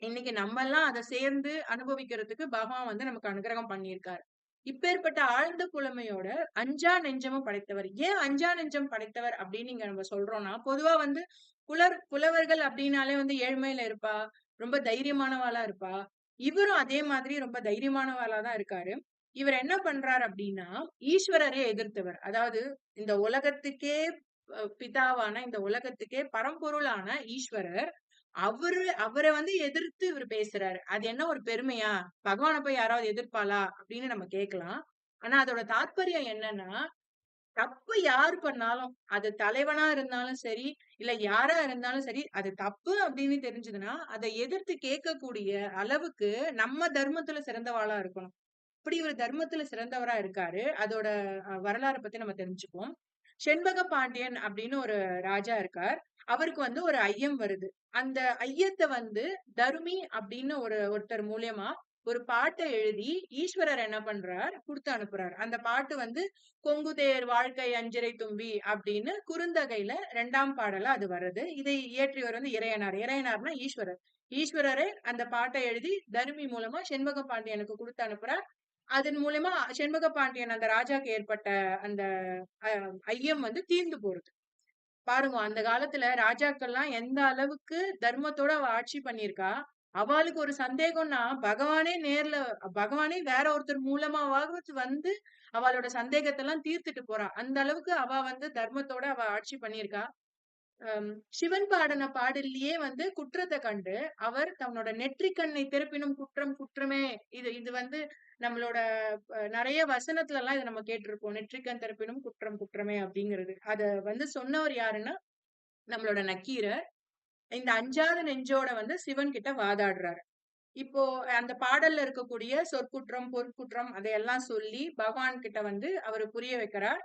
இன்னைக்கு நம்ம எல்லாம் அதை சேர்ந்து அனுபவிக்கிறதுக்கு பகவான் வந்து நமக்கு அனுகிரகம் பண்ணியிருக்காரு. இப்பேற்பட்ட ஆழ்ந்த புலமையோட அஞ்சா நெஞ்சமும் படைத்தவர். ஏன் அஞ்சா நெஞ்சம் படைத்தவர் அப்படின்னு இங்க நம்ம சொல்றோம்னா, பொதுவா வந்து புலவர்கள் அப்படின்னாலே வந்து ஏழ்மையில இருப்பா, ரொம்ப தைரியமானவாளா இருப்பா. இவரும் அதே மாதிரி ரொம்ப தைரியமானவாளா தான் இருக்காரு. இவர் என்ன பண்றாரு அப்படின்னா, ஈஸ்வரரை எதிர்த்தவர். அதாவது இந்த உலகத்துக்கே பிதாவான, இந்த உலகத்துக்கே பரம்பொருளான ஈஸ்வரர், அவர வந்து எதிர்த்து இவரு பேசுறாரு. அது என்ன ஒரு பெருமையா? பகவான போய் யாராவது எதிர்ப்பாளா? அப்படின்னு நம்ம கேட்கலாம். ஆனா அதோட தாத்பரியம் என்னன்னா, தப்பு யார் பண்ணாலும், அது தலைவனா இருந்தாலும் சரி, இல்ல யாரா இருந்தாலும் சரி, அது தப்பு அப்படின்னு தெரிஞ்சதுன்னா, அத எதிர்த்து கேட்கக்கூடிய அளவுக்கு நம்ம தர்மத்துல சிறந்தவாளா இருக்கணும். இப்படி ஒரு தர்மத்துல சிறந்தவரா இருக்காரு. அதோட வரலாற பத்தி நம்ம தெரிஞ்சுக்குவோம். செண்பக பாண்டியன் அப்படின்னு ஒரு ராஜா இருக்கார். அவருக்கு வந்து ஒரு ஐயம் வருது. அந்த ஐயத்த வந்து தருமி அப்படின்னு ஒருத்தர் மூலியமா ஒரு பாட்ட எழுதி ஈஸ்வரர் என்ன பண்றார் குடுத்து அனுப்புறார். அந்த பாட்டு வந்து கொங்குதேர் வாழ்க்கை அஞ்சிறை தும்பி அப்படின்னு குறுந்தகையில 2ஆம் பாடலா அது வருது. இதை இயற்றியவர் வந்து இறையனார். இறையனார்னா ஈஸ்வரர். ஈஸ்வரரே அந்த பாட்டை எழுதி தருமி மூலமா செண்பக பாண்டியனுக்கு குடுத்து அனுப்புறார். அதன் மூலியமா செண்பக பாண்டியன் அந்த ராஜாக்கு ஏற்பட்ட அந்த ஐயம் வந்து தீர்ந்து போறது. பாருங்க அந்த காலத்துல ராஜாக்கள்லாம் எந்த அளவுக்கு தர்மத்தோட அவ ஆட்சி பண்ணியிருக்கா. அவாளுக்கு ஒரு சந்தேகம்னா பகவானே வேற ஒருத்தர் மூலமாவாவது வந்து அவளோட சந்தேகத்தை எல்லாம் தீர்த்துட்டு போறா. அந்த அளவுக்கு அவ வந்து தர்மத்தோட அவ ஆட்சி பண்ணியிருக்கா. அம் சிவன் பாடின பாடல்லயே வந்து குற்றத்த கண்டு, அவர் தன்னோட நெற்றிக்கண்ணை திருப்பினும் குற்றம் குற்றமே. இது இது வந்து நம்மளோட நெறைய வசனத்துலலாம் இத நம்ம கேட்டிருப்போம். நெற்றிக்கண் திறப்பினும் குற்றம் குற்றமே அப்படிங்கிறது. அத வந்து சொன்னவர் யாருன்னா, நம்மளோட நக்கீரர். இந்த அஞ்சாத நெஞ்சோட வந்து சிவன் கிட்ட வாதாடுறாரு. இப்போ அந்த பாடல்ல இருக்கக்கூடிய சொற்குற்றம், பொருட்குற்றம் அதையெல்லாம் சொல்லி பகவான் கிட்ட வந்து அவரு புரிய வைக்கிறார்.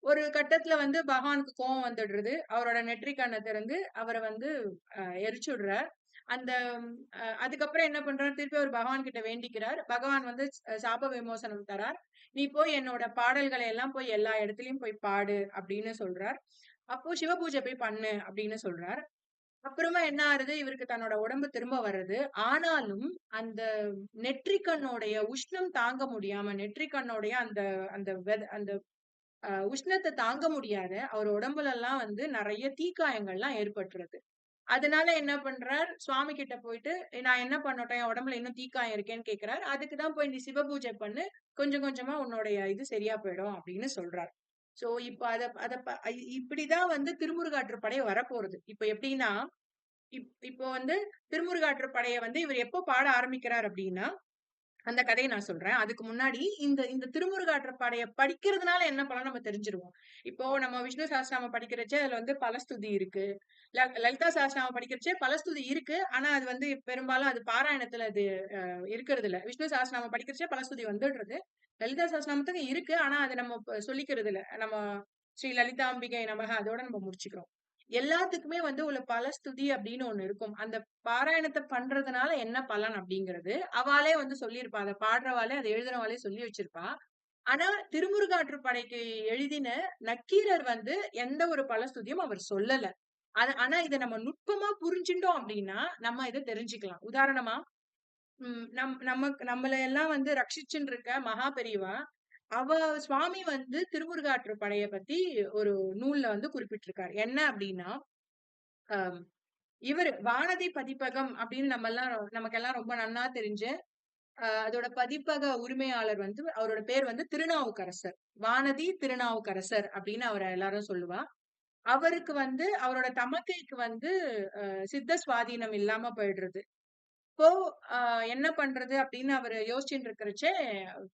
ஒரு கட்டத்துல வந்து பகவானுக்கு கோவம் வந்துடுறது. அவரோட நெற்றிக் கண்ண திறந்து அவர வந்து எரிச்சுடுறார். அந்த அதுக்கப்புறம் என்ன பண்றாரு, திருப்பி அவர் பகவான் கிட்ட வேண்டிக்கிறார். பகவான் வந்து சாப விமோசனம் தரார். "நீ போய் என்னோட பாடல்களை எல்லாம் போய் எல்லா இடத்துலயும் போய் பாடு" அப்படின்னு சொல்றார். அப்போ சிவ பூஜை போய் பண்ணு அப்படின்னு சொல்றார். அப்புறமா என்ன ஆகுது, இவருக்கு தன்னோட உடம்பு திரும்ப வருது. ஆனாலும் அந்த நெற்றிக்கண்ணோடைய உஷ்ணம் தாங்க முடியாம, நெற்றிக்கண்ணோடைய அந்த அந்த அந்த உஷ்ணத்த தாங்க முடியாத அவர் உடம்புலலாம் வந்து நெறைய தீக்காயங்கள்லாம் ஏற்பட்டுருது. அதனால என்ன பண்றார், சுவாமி கிட்ட போயிட்டு, நான் என்ன பண்ணட்டும்? என் உடம்புல இன்னும் தீக்காயம் இருக்கேன்னு கேட்கிறார். அதுக்கு தான் போய் நீ சிவ பூஜை பண்ணு. கொஞ்சம் கொஞ்சமா உன்னுடைய இது சரியா போயிடும் அப்படின்னு சொல்றார். சோ இப்ப அத அத ப இப்படிதான் வந்து திருமுருகாற்றுப்படை வரப்போறது. இப்ப எப்படின்னா, இப்போ வந்து திருமுருகாற்றுப்படைய வந்து இவர் எப்போ பாட ஆரம்பிக்கிறார் அப்படின்னா, அந்த கதைய நான் சொல்றேன். அதுக்கு முன்னாடி இந்த இந்த திருமுருகாற்றுப்படைய படிக்கிறதுனால என்ன பலன் நம்ம தெரிஞ்சுருவோம். இப்போ நம்ம விஷ்ணு சஹஸ்ரநாமம் படிக்கிறச்சே அதுல வந்து பலஸ்துதி இருக்கு. லலிதா சஹஸ்ரநாமம் படிக்கிறச்சே பலஸ்துதி இருக்கு. ஆனா அது வந்து பெரும்பாலும் அது பாராயணத்துல அது இருக்கிறது இல்ல. விஷ்ணு சஹஸ்ரநாமம் படிக்கிறச்சே பலஸ்துதி வந்துடுறது. லலிதா சஹஸ்ரநாமத்துக்கு இருக்கு. ஆனா அது நம்ம சொல்லிக்கிறது இல்ல. நம்ம ஸ்ரீ லலிதாம்பிகை நமக அதோட நம்ம முடிச்சுக்கிறோம். எல்லாத்துக்குமே வந்து ஒரு பலஸ்துதி அப்படின்னு ஒண்ணு இருக்கும். அந்த பாராயணத்த பண்றதுனால என்ன பலன் அப்படிங்கிறது, அவாளே வந்து சொல்லியிருப்பா. அத பாடுறவாளே, அத எழுதுறவாளே சொல்லி வச்சிருப்பா. ஆனா, திருமுருகாற்றுப்படைக்கு எழுதின நக்கீரர் வந்து எந்த ஒரு பலஸ்துதியும் அவர் சொல்லல. ஆனா இத நம்ம நுட்பமா புரிஞ்சுட்டோம் அப்படின்னா, நம்ம இத தெரிஞ்சுக்கலாம். உதாரணமா, நம்மள எல்லாம் வந்து ரட்சிச்சுன்னு இருக்க மகா பெரியவா, அவ சுவாமி வந்து திருமுருகாற்றுப்படைய பத்தி ஒரு நூல்ல வந்து குறிப்பிட்டிருக்காரு. என்ன அப்படின்னா, அ இவரு வானதி பதிப்பகம் அப்படின்னு நமக்கெல்லாம் ரொம்ப நன்னா தெரிஞ்ச அதோட பதிப்பக உரிமையாளர் வந்து அவரோட பேர் வந்து திருநாவுக்கரசர். வானதி திருநாவுக்கரசர் அப்படின்னு அவர எல்லாரும் சொல்லுவா. அவருக்கு வந்து அவரோட தமக்கைக்கு வந்து சித்த சுவாதீனம் இல்லாம போயிடுறது. இப்போ அ என்ன பண்றது அப்படின்னு அவரு யோசிச்சுட்டு இருக்கிறச்சே,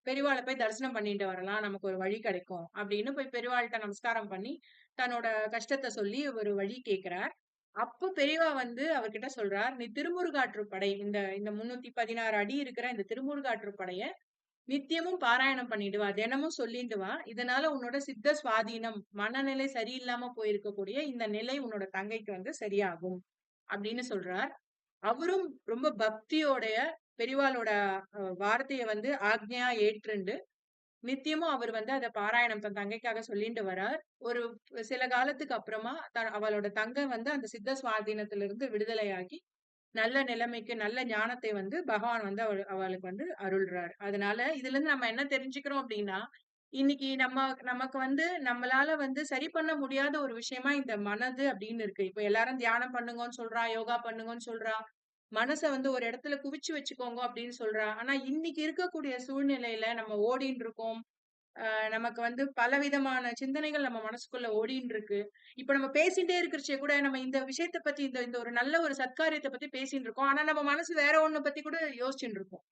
பெரியவாள போய் தரிசனம் பண்ணிட்டு வரலாம். நமக்கு ஒரு வழி கிடைக்கும். அப்படின்னு போய் பெரியவாள்ட்ட நமஸ்காரம் பண்ணி, தன்னோட கஷ்டத்த சொல்லி ஒரு வழி கேட்கிறார். அப்போ பெரியவா வந்து அவர்கிட்ட சொல்றார், "நீ திருமுருகாற்றுப்படை இந்த இந்த 316 அடி இருக்கிற இந்த திருமுருகாற்றுப்படைய நித்தியமும் பாராயணம் பண்ணிட்டு வா. தினமும் சொல்லிட்டு வா. இதனால உன்னோட சித்த சுவாதீனம், மனநிலை சரியில்லாம போயிருக்கக்கூடிய இந்த நிலை உன்னோட தங்கைக்கு வந்து சரியாகும்." அப்படின்னு சொல்றார். அவரும் ரொம்ப பக்தியோடைய பெரியவாளோட வார்த்தைய வந்து ஆக்ஞையா ஏற்றுண்டு, நித்தியமும் அவர் வந்து அத பாராயணம் தன் தங்கைக்காக சொல்லிண்டு வரார். ஒரு சில காலத்துக்கு அப்புறமா அவளோட தங்கை வந்து அந்த சித்த சுவாதீனத்திலிருந்து விடுதலையாகி நல்ல நிலைமைக்கு, நல்ல ஞானத்தை வந்து பகவான் வந்து அவளுக்கு வந்து அருள்றாரு. அதனால இதுல இருந்து நம்ம என்ன தெரிஞ்சுக்கிறோம் அப்படின்னா, இன்னைக்கு நமக்கு வந்து நம்மளால வந்து சரி பண்ண முடியாத ஒரு விஷயமா இந்த மனது அப்படின்னு இருக்கு. இப்ப எல்லாரும் தியானம் பண்ணுங்கன்னு சொல்றா, யோகா பண்ணுங்கன்னு சொல்றா, மனச வந்து ஒரு இடத்துல குவிச்சு வச்சுக்கோங்க அப்படின்னு சொல்றா. ஆனா இன்னைக்கு இருக்கக்கூடிய சூழ்நிலையில நம்ம ஓடின்னு இருக்கோம். நமக்கு வந்து பலவிதமான சிந்தனைகள் நம்ம மனசுக்குள்ள ஓடின்னு இருக்கு. இப்ப நம்ம பேசிட்டே இருக்கிறச்சே கூட நம்ம இந்த விஷயத்த பத்தி இந்த இந்த ஒரு நல்ல ஒரு சத்காரியத்த பத்தி பேசிட்டு இருக்கோம். ஆனா நம்ம மனசு வேற ஒண்ண பத்தி கூட யோசிச்சுட்டு இருக்கும்.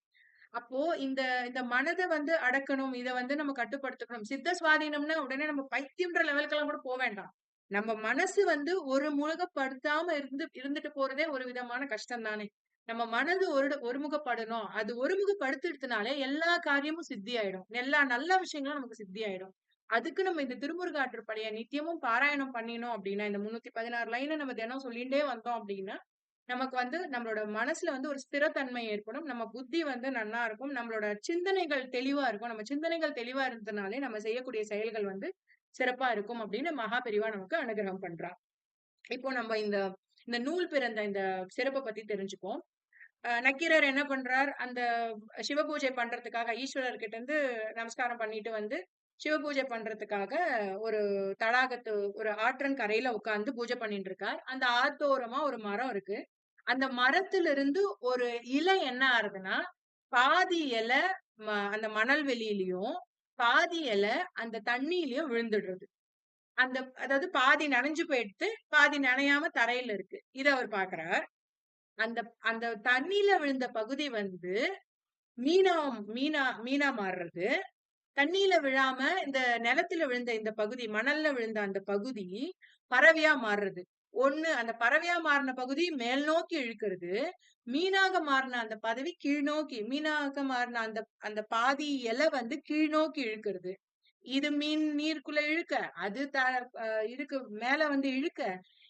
அப்போ இந்த இந்த மனத வந்து அடக்கணும். இத வந்து நம்ம கட்டுப்படுத்தணும். சித்த சுவாதீனம்னா உடனே நம்ம பைத்தியம்ன்ற லெவலுக்கெல்லாம் கூட வேண்டாம். நம்ம மனசு வந்து ஒரு முழுகப்படுத்தாம இருந்துட்டு போறதே ஒரு விதமான கஷ்டம் தானே. நம்ம மனது ஒருமுகப்படணும். அது ஒருமுகப்படுத்திடுத்துனாலே எல்லா காரியமும் சித்தி ஆயிடும். எல்லா நல்ல விஷயங்களும் நமக்கு சித்தி ஆயிடும். அதுக்கு நம்ம இந்த திருமுருகாற்றுப்படைய நித்தியமும் பாராயணம் பண்ணினோம் அப்படின்னா, இந்த 316 லைன நம்ம தினம் சொல்லிண்டே வந்தோம் அப்படின்னா, நமக்கு வந்து நம்மளோட மனசுல வந்து ஒரு ஸ்திரத்தன்மை ஏற்படும். நம்ம புத்தி வந்து நன்னா இருக்கும். நம்மளோட சிந்தனைகள் தெளிவா இருக்கும். நம்ம சிந்தனைகள் தெளிவா இருந்ததுனாலே நம்ம செய்யக்கூடிய செயல்கள் வந்து சிறப்பா இருக்கும் அப்படின்னு மகா பெரிவா நமக்கு அனுகிரகம் பண்றா. இப்போ நம்ம இந்த இந்த நூல் பிறந்த இந்த சிறப்ப பத்தி தெரிஞ்சுப்போம். நக்கீரர் என்ன பண்றார், அந்த சிவபூஜை பண்றதுக்காக ஈஸ்வரர் கிட்ட இருந்து நமஸ்காரம் பண்ணிட்டு வந்து, சிவபூஜை பண்றதுக்காக ஒரு தடாகத்து ஒரு ஆற்றங்கரையில உட்கார்ந்து பூஜை பண்ணிட்டு இருக்கார். அந்த ஆத்தோரமா ஒரு மரம் இருக்கு. அந்த மரத்திலிருந்து ஒரு இலை என்ன ஆகுதுன்னா, பாதி இலை அந்த மணல் வெளியிலயும், பாதி இலை அந்த தண்ணீலயும் விழுந்துடுறது. அந்த அதாவது பாதி நனைஞ்சு போயிடுத்து, பாதி நனையாம தரையில இருக்கு. இத அவர் பார்க்கிறார். அந்த அந்த தண்ணீல விழுந்த பகுதி வந்து மீனா மீனா மீனா மாறுறது. தண்ணீல விழாம இந்த நிலத்துல விழுந்த இந்த பகுதி, மணல்ல விழுந்த அந்த பகுதி பறவையா மாறுறது. ஒண்ணு அந்த பறவையா மாறின பகுதி மேல் நோக்கி இழுக்கிறது. மீனாக மாறின அந்த பதவி கீழ்நோக்கி மீனாக மாறின அந்த அந்த பாதி இலை வந்து கீழ்நோக்கி இழுக்கிறது. இது மீன் நீருக்குள்ள இழுக்க, அது இதுக்கு மேல வந்து இழுக்க,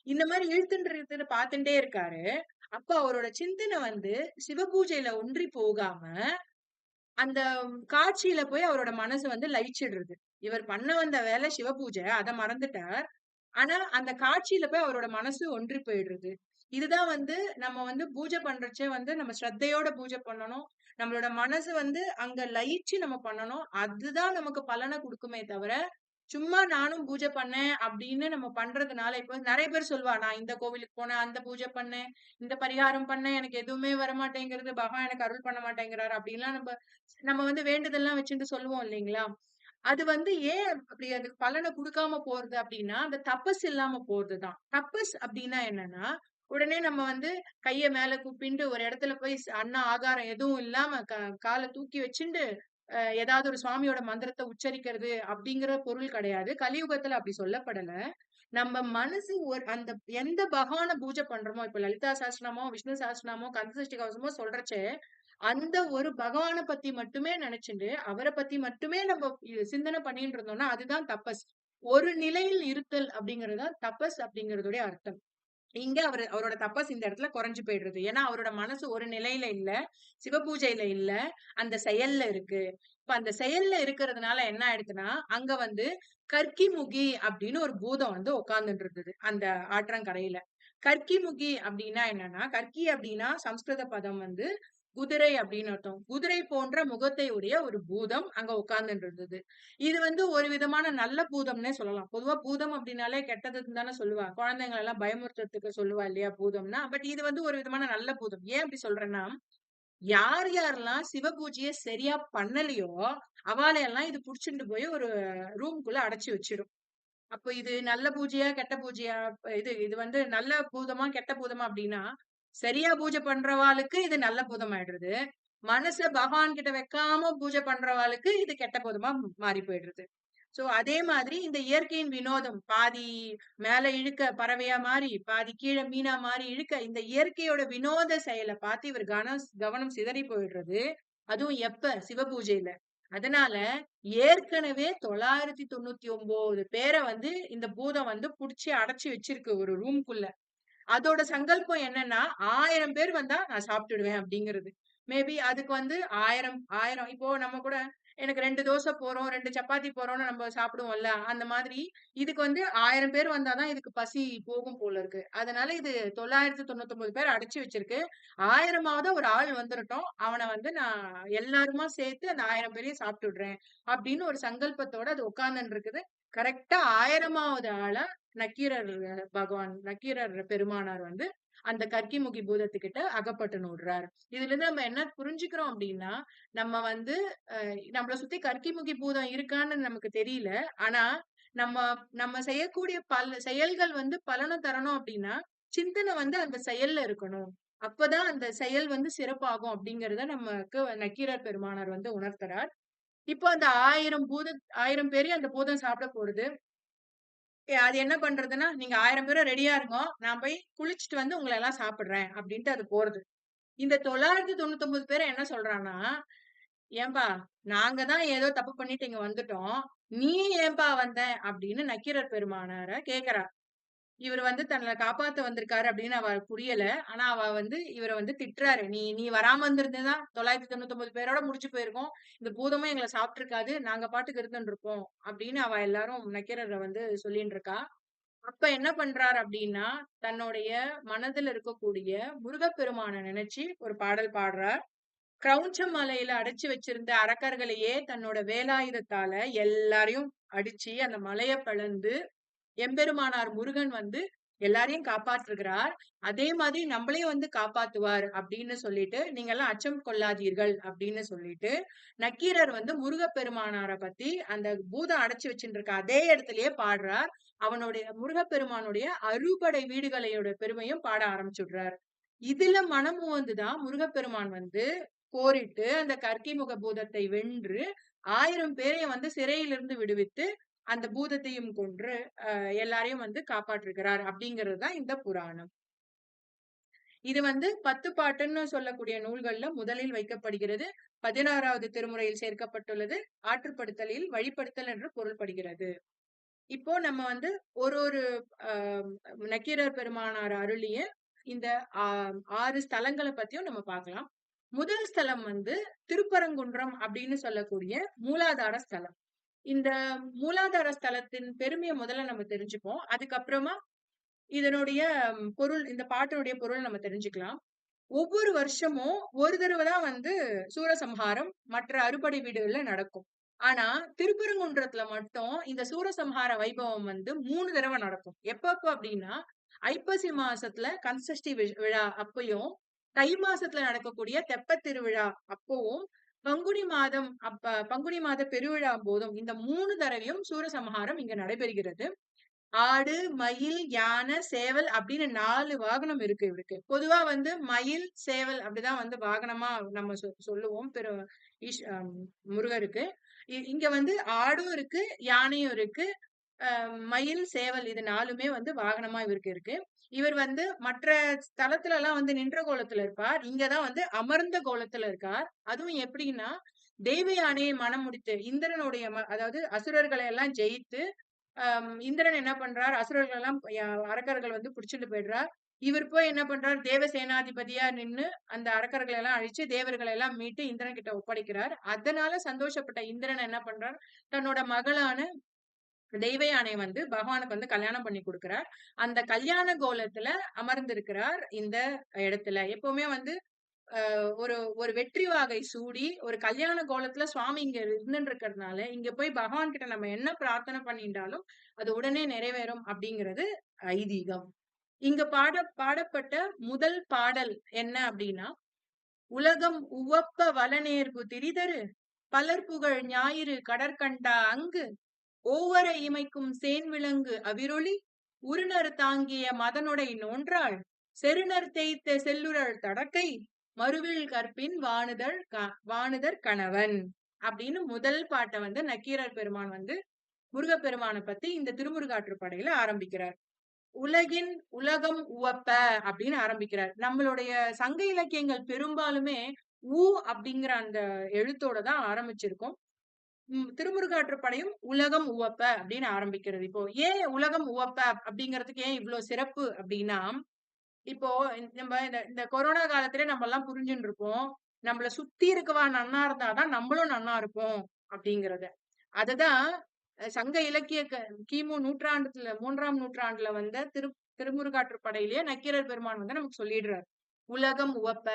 இந்த மாதிரி இழுத்துட்டு பார்த்துட்டே இருக்காரு. அப்ப அவரோட சிந்தனை வந்து சிவபூஜையில ஒன்றி போகாம அந்த காட்சியில போய் அவரோட மனசு வந்து லயிச்சிடுறது. இவர் பண்ண வந்த வேலை சிவபூஜை, அத மறந்துட்டார். ஆனா அந்த காட்சியில போய் அவரோட மனசு ஒன்றி போயிடுறது. இதுதான் வந்து நம்ம வந்து பூஜை பண்றச்சே வந்து நம்ம ஸ்ரத்தையோட பூஜை பண்ணணும். நம்மளோட மனசு வந்து அங்க லயிச்சு நம்ம பண்ணணும். அதுதான் நமக்கு பலன குடுக்குமே தவிர, சும்மா நானும் பூஜை பண்ணேன் அப்படின்னு நம்ம பண்றதுனால இப்ப நெறைய பேர் சொல்வா, "நான் இந்த கோவிலுக்கு போனேன், அந்த பூஜை பண்ணேன், இந்த பரிகாரம் பண்ணேன். எனக்கு எதுவுமே வரமாட்டேங்கிறது. பகவான் எனக்கு அருள் பண்ண மாட்டேங்கிறாரு." அப்படின்லாம் நம்ம நம்ம வந்து வேண்டுதல்லாம் வச்சுட்டு சொல்லுவோம் இல்லைங்களா? அது வந்து ஏன் அப்படி அதுக்கு பலன குடுக்காம போறது அப்படின்னா, அந்த தபஸ் இல்லாம போறதுதான். தபஸ் அப்படின்னா என்னன்னா, உடனே நம்ம வந்து கைய மேல கூப்பிண்டு ஒரு இடத்துல போய் அன்ன ஆகாரம் எதுவும் இல்லாம கால தூக்கி வச்சுண்டு, ஏதாவது ஒரு சுவாமியோட மந்திரத்த உச்சரிக்கிறது அப்படிங்கிற பொருள் கிடையாது. கலியுகத்துல அப்படி சொல்லப்படல. நம்ம மனசு அந்த எந்த பகவான பூஜை பண்றோமோ, இப்ப லலிதா சஹஸ்ரநாமமோ, விஷ்ணு சஹஸ்ரநாமமோ, கந்தசஷ்டி கவசமோ சொல்றச்சே, அந்த ஒரு பகவான பத்தி மட்டுமே நினைச்சுண்டு, அவர பத்தி மட்டுமே நம்ம சிந்தனை பண்ணிட்டு இருந்தோம்னா, அதுதான் தபஸ். ஒரு நிலையில் இருத்தல் அப்படிங்கிறது தான் தபஸ் அப்படிங்கிறதுடைய அர்த்தம். இங்க அவரோட தபஸ் இந்த இடத்துல குறைஞ்சு போயிடுறது. ஏன்னா, அவரோட மனசு ஒரு நிலையில இல்ல. சிவபூஜையில இல்ல. அந்த செயல்ல இருக்கு. இப்ப அந்த செயல்ல இருக்கிறதுனால என்ன ஆயிடுதுன்னா, அங்க வந்து கர்க்கிமுகி அப்படின்னு ஒரு பூதம் வந்து உட்கார்ந்துட்டு இருந்தது. அந்த ஆற்றங்கரையில. கர்க்கிமுகி அப்படின்னா என்னன்னா, கர்க்கி அப்படின்னா சம்ஸ்கிருத பதம் வந்து குதிரை அப்படின்னு அர்த்தம். குதிரை போன்ற முகத்தை உடைய ஒரு பூதம் அங்க உட்கார்ந்துட்டு இருந்தது. இது வந்து ஒரு விதமான நல்ல பூதம்னே சொல்லலாம். பொதுவா பூதம் அப்படின்னாலே கெட்டதுன்னு தானே சொல்லுவா. குழந்தைங்கள எல்லாம் பயமுறுத்துறதுக்கு சொல்லுவா இல்லையா பூதம்னா. பட் இது வந்து ஒரு விதமான நல்ல பூதம். ஏன் அப்படி சொல்றேன்னா, யார் யாரெல்லாம் சிவபூஜைய சரியா பண்ணலையோ, அவாளையெல்லாம் இது புடிச்சுண்டு போய் ஒரு ரூம்குள்ள அடைச்சு வச்சிடும். அப்போ இது நல்ல பூஜையா, கெட்ட பூஜையா? இது இது வந்து நல்ல பூதமா, கெட்ட பூதமா அப்படின்னா, சரியா பூஜை பண்றவாளுக்கு இது நல்ல பூதம் ஆயிடுறது. மனச பகவான் கிட்ட வைக்காம பூஜை பண்றவாளுக்கு இது கெட்ட பூதமா மாறி போயிடுறது. சோ அதே மாதிரி இந்த இயற்கையின் வினோதம் பாதி மேல இழுக்க பறவையா மாறி, பாதி கீழ மீனா மாறி இழுக்க, இந்த இயற்கையோட வினோத செயல பார்த்து இவர் கவனம் சிதறி போயிடுறது. அதுவும் எப்ப? சிவபூஜையில. அதனால ஏற்கனவே 999 பேர வந்து இந்த பூதம் வந்து புடிச்சு அடைச்சு வச்சிருக்கு ஒரு ரூம்குள்ள. அதோட சங்கல்பம் என்னன்னா, 1000 பேர் வந்தா நான் சாப்பிட்டுடுவேன் அப்படிங்கிறது. மேபி அதுக்கு வந்து 1000 1000 இப்போ நம்ம கூட எனக்கு 2 தோசை போறோம், 2 சப்பாத்தி போறோம்னு நம்ம சாப்பிடுவோம்ல. அந்த மாதிரி இதுக்கு வந்து 1000 பேர் வந்தா தான் இதுக்கு பசி போகும் போல இருக்கு. அதனால இது 999 பேர் அடைச்சு வச்சிருக்கு. 1000மாவது ஒரு ஆள் வந்துரட்டும். அவன வந்து நான் எல்லாருமா சேர்த்து அந்த 1000 பேரையும் சாப்பிட்டுடுறேன். அப்படின்னு ஒரு சங்கல்பத்தோட அது உட்கார்ந்துன்னு இருக்குது. கரெக்ட்டா 1000மாவது ஆளா நக்கீரர் நக்கீரர் பெருமானார் வந்து அந்த கற்கிமுகி பூதத்துக்கிட்ட அகப்பட்டு நுடுறார். இதுல இருந்து நம்ம என்ன புரிஞ்சுக்கிறோம் அப்படின்னா, நம்ம வந்து நம்மள சுத்தி கற்கிமுகி பூதம் இருக்கான்னு நமக்கு தெரியல. ஆனா, நம்ம நம்ம செய்யக்கூடிய செயல்கள் வந்து பலன தரணும் அப்படின்னா, சிந்தனை வந்து அந்த செயல்ல இருக்கணும். அப்பதான் அந்த செயல் வந்து சிறப்பாகும் அப்படிங்கிறத நமக்கு நக்கீரர் பெருமானார் வந்து உணர்த்துறார். இப்போ அந்த 1000 பேரையும் அந்த பூதம் சாப்பிட போடுது. அது என்ன பண்றதுன்னா, "நீங்க 1000 பேரும் ரெடியா இருங்கோ. நான் போய் குளிச்சுட்டு வந்து உங்கள எல்லாம் சாப்பிடுறேன்." அப்படின்ட்டு அது போறது. இந்த 999 பேரும் என்ன சொல்றான்னா, "ஏன்பா, நாங்க தான் ஏதோ தப்பு பண்ணிட்டு இங்க வந்துட்டோம். நீ ஏன்பா வந்த?" அப்படின்னு நக்கீரர் பெருமானார கேட்கிறா. இவரு வந்து தன்னை காப்பாத்த வந்திருக்காரு அப்படின்னு புரியல. ஆனா வந்து இவர வந்து திட்டுறாரு. "நீ நீ வராம இருந்திருந்தா 999 பேரோட முடிஞ்சு போயிருக்கும். இந்த பூதமும் எங்கள சாப்பிட்டுருக்காது. நாங்க பாட்டுக்கு இருந்துருப்போம்." அப்படின்னு எல்லாரும் நக்கீரர வந்து சொல்லின்னு இருக்கா. அப்ப என்ன பண்றாரு அப்படின்னா, தன்னுடைய மனதுல இருக்கக்கூடிய முருகப்பெருமான நினைச்சு ஒரு பாடல் பாடுறார். கிரவுஞ்ச மலையில அடைச்சு வச்சிருந்த அரக்கர்களையே தன்னோட வேலாயுதத்தால எல்லாரையும் அடிச்சு அந்த மலைய பிளந்து எம்பெருமானார் முருகன் வந்து எல்லாரையும் காப்பாற்றுகிறார். அதே மாதிரி நம்மளையும் வந்து காப்பாத்துவார் அப்படின்னு சொல்லிட்டு, நீங்க எல்லாம் அச்சம் கொள்ளாதீர்கள் அப்படின்னு சொல்லிட்டு, நக்கீரர் வந்து முருகப்பெருமானார பத்தி அந்த பூதம் அடைச்சு வச்சுட்டு இருக்க அதே இடத்திலேயே பாடுறார். அவனுடைய முருகப்பெருமானுடைய அறுபடை வீடுகளையோட பெருமையும் பாட ஆரம்பிச்சுடுறார். இதுல மனமும் வந்துதான் முருகப்பெருமான் வந்து போரிட்டு அந்த கற்கிமுக பூதத்தை வென்று 1000 பேரையும் வந்து சிறையிலிருந்து விடுவித்து அந்த பூதத்தையும் கொன்று எல்லாரையும் வந்து காப்பாற்றுகிறார் அப்படிங்கிறது தான் இந்த புராணம். இது வந்து 10 பாட்டுன்னு சொல்லக்கூடிய நூல்கள்ல முதலில் வைக்கப்படுகிறது. 16வது திருமுறையில் சேர்க்கப்பட்டுள்ளது. ஆற்றுப்படுத்தலில் வழிப்படுத்தல் என்று பொருள்படுகிறது. இப்போ நம்ம வந்து ஒரு ஒரு அ நக்கீரர் பெருமானார் அருளிய இந்த ஆ 6 ஸ்தலங்கள பத்தியும் நம்ம பார்க்கலாம். முதல் ஸ்தலம் வந்து திருப்பரங்குன்றம் அப்படின்னு சொல்லக்கூடிய மூலாதார ஸ்தலம். இந்த மூலாதார ஸ்தலத்தின் பெருமைய முதல்ல நம்ம தெரிஞ்சுப்போம். அதுக்கப்புறமா இதனுடைய பொருள் இந்த பாட்டினுடைய பொருள் நம்ம தெரிஞ்சுக்கலாம். ஒவ்வொரு வருஷமும் ஒரு தடவ தான் வந்து சூரசம்ஹாரம் மற்ற அறுபடை வீடுகள்ல நடக்கும். ஆனா, திருப்பரங்குன்றத்துல மட்டும் இந்த சூரசம்ஹார வைபவம் வந்து 3 தடவ நடக்கும். எப்பப்ப அப்டின்னா, ஐப்பசி மாசத்துல கந்தசஷ்டி விழா அப்பயும், தை மாசத்துல நடக்கக்கூடிய தெப்பத் திருவிழா அப்பவும், பங்குனி மாத பெருவிழா போதும் இந்த 3 தடவையும் சூரசம்ஹாரம் இங்க நடைபெறுகிறது. ஆடு, மயில், யானை, சேவல் அப்படின்னு 4 வாகனம் இருக்கு இவருக்கு. பொதுவா வந்து மயில், சேவல் அப்படிதான் வந்து வாகனமா நம்ம சொல்லுவோம் முருகருக்கு. இங்க வந்து ஆடும் இருக்கு, யானையும் இருக்கு. மயில், சேவல் இது 4மே வந்து வாகனமா இவருக்கு இருக்கு. இவர் வந்து மற்ற ஸ்தலத்துல எல்லாம் வந்து நின்ற கோலத்துல இருப்பார். இங்கதான் வந்து அமர்ந்த கோலத்துல இருக்கார். அதுவும் எப்படின்னா, தெய்வ யானையை மனம் முடித்து இந்திரனுடைய அதாவது அசுரர்களை எல்லாம் ஜெயித்து இந்திரன் என்ன பண்றார்? அசுரர்கள் எல்லாம் அரக்கர்கள் வந்து புடிச்சுட்டு போயிடுறார். இவர் போய் என்ன பண்றார்? தேவ சேனாதிபதியா நின்னு அந்த அரக்கர்களை எல்லாம் அழிச்சு தேவர்களை எல்லாம் மீட்டு இந்திரன் கிட்ட ஒப்படைக்கிறார். அதனால சந்தோஷப்பட்ட இந்திரன் என்ன பண்றார்? தன்னோட மகளான தெய்வ யானைய வந்து பகவானுக்கு வந்து கல்யாணம் பண்ணி குடுக்கிறார். அந்த கல்யாண கோலத்துல அமர்ந்திருக்கிறார் இந்த இடத்துல. எப்பவுமே வந்து ஒரு ஒரு வெற்றி வாகை சூடி, ஒரு கல்யாண கோலத்துல சுவாமி இங்க இருந்துட்டு இருக்கிறதுனால, இங்க போய் பகவான் கிட்ட நம்ம என்ன பிரார்த்தனை பண்ணிட்டாலும், அது உடனே நிறைவேறும் அப்படிங்கிறது ஐதீகம். இங்க பாடப்பட்ட முதல் பாடல் என்ன அப்படின்னா, "உலகம் உவப்ப வளநேர்பு திரிதரு, பலர் புகழ் ஞாயிறு கடற்கண்டா அங்கு, ஓவர இமைக்கும் சேண்விலங்கு அவிரொளி, உறுநர் தாங்கிய மதனுடை நோன்றாள், செருநர் தேய்த்த செல்லுறழ் தடக்கை, மறுவில் கற்பின் வாணுதற் கணவன்." அப்படின்னு முதல் பாட்டை வந்து நக்கீரர் பெருமான் வந்து முருகப்பெருமான பத்தி இந்த திருமுருகாற்றுப்படையில ஆரம்பிக்கிறார். உலகம் உவப்ப அப்படின்னு ஆரம்பிக்கிறார். நம்மளுடைய சங்க இலக்கியங்கள் பெரும்பாலுமே அப்படிங்கிற அந்த எழுத்தோட தான் ஆரம்பிச்சிருக்கும். திருமுருகாற்றுப்படையும் உலகம் உவப்ப அப்படின்னு ஆரம்பிக்கிறது. இப்போ ஏன் உலகம் உவப்ப அப்படிங்கிறதுக்கு ஏன் இவ்வளவு சிறப்பு அப்படின்னா, இப்போ நம்ம இந்த இந்த கொரோனா காலத்திலே நம்ம எல்லாம் புரிஞ்சுட்டு இருப்போம். நம்மள சுத்தி இருக்கவா நன்னா இருந்தாதான் நம்மளும் நன்னா இருப்போம் அப்படிங்கறத. அததான் சங்க இலக்கிய கிமு நூற்றாண்டுல 3ஆம் நூற்றாண்டுல வந்த திருமுருகாற்றுப்படையிலேயே நக்கீரர் பெருமான் வந்து நமக்கு சொல்லிடுறாரு. உலகம் உவப்ப,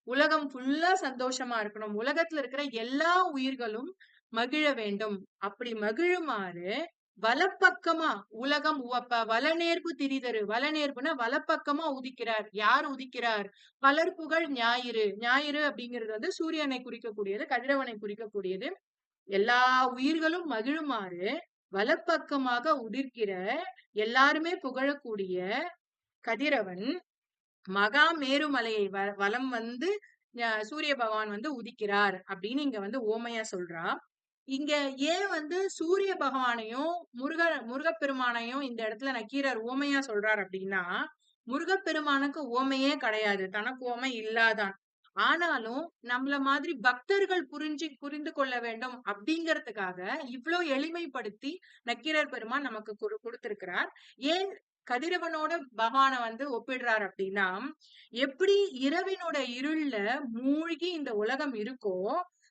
உலகம் ஃபுல்லா சந்தோஷமா இருக்கணும், உலகத்துல இருக்கிற எல்லா உயிர்களும் மகிழ வேண்டும், அப்படி மகிழுமாறு வலப்பக்கமா உலகம் உவப்ப வலநேர்பு திரிதரு, வலநேர்புனா வலப்பக்கமா உதிக்கிறார். யார் உதிக்கிறார்? பலர் புகழ் ஞாயிறு. ஞாயிறு அப்படிங்கிறது வந்து சூரியனை குறிக்கக்கூடியது, கதிரவனை குறிக்கக்கூடியது. எல்லா உயிர்களும் மகிழுமாறு வலப்பக்கமாக உதிர்க்கிற, எல்லாருமே புகழக்கூடிய கதிரவன் மகா மேருமலையை வலம் வந்து சூரிய பகவான் வந்து உதிக்கிறார் அப்படின்னு இங்க வந்து ஓமையா சொல்றா. இங்க ஏன் வந்து சூரிய பகவானையும் முருகப்பெருமானையும் இந்த இடத்துல நக்கீரர் ஓமையா சொல்றார் அப்படின்னா, முருகப்பெருமானுக்கு ஓமையே கிடையாது, தனக்கு ஓமை இல்லாதான். ஆனாலும் நம்மள மாதிரி பக்தர்கள் புரிந்து கொள்ள வேண்டும் அப்படிங்கறதுக்காக இவ்வளவு எளிமைப்படுத்தி நக்கீரர் பெருமான் நமக்கு கொடுத்திருக்கிறார். ஏன் கதிரவனோட பகவானை வந்து ஒப்பிடுறார் அப்படின்னா, எப்படி இரவினோட இருள்ல மூழ்கி இந்த உலகம் இருக்கோ,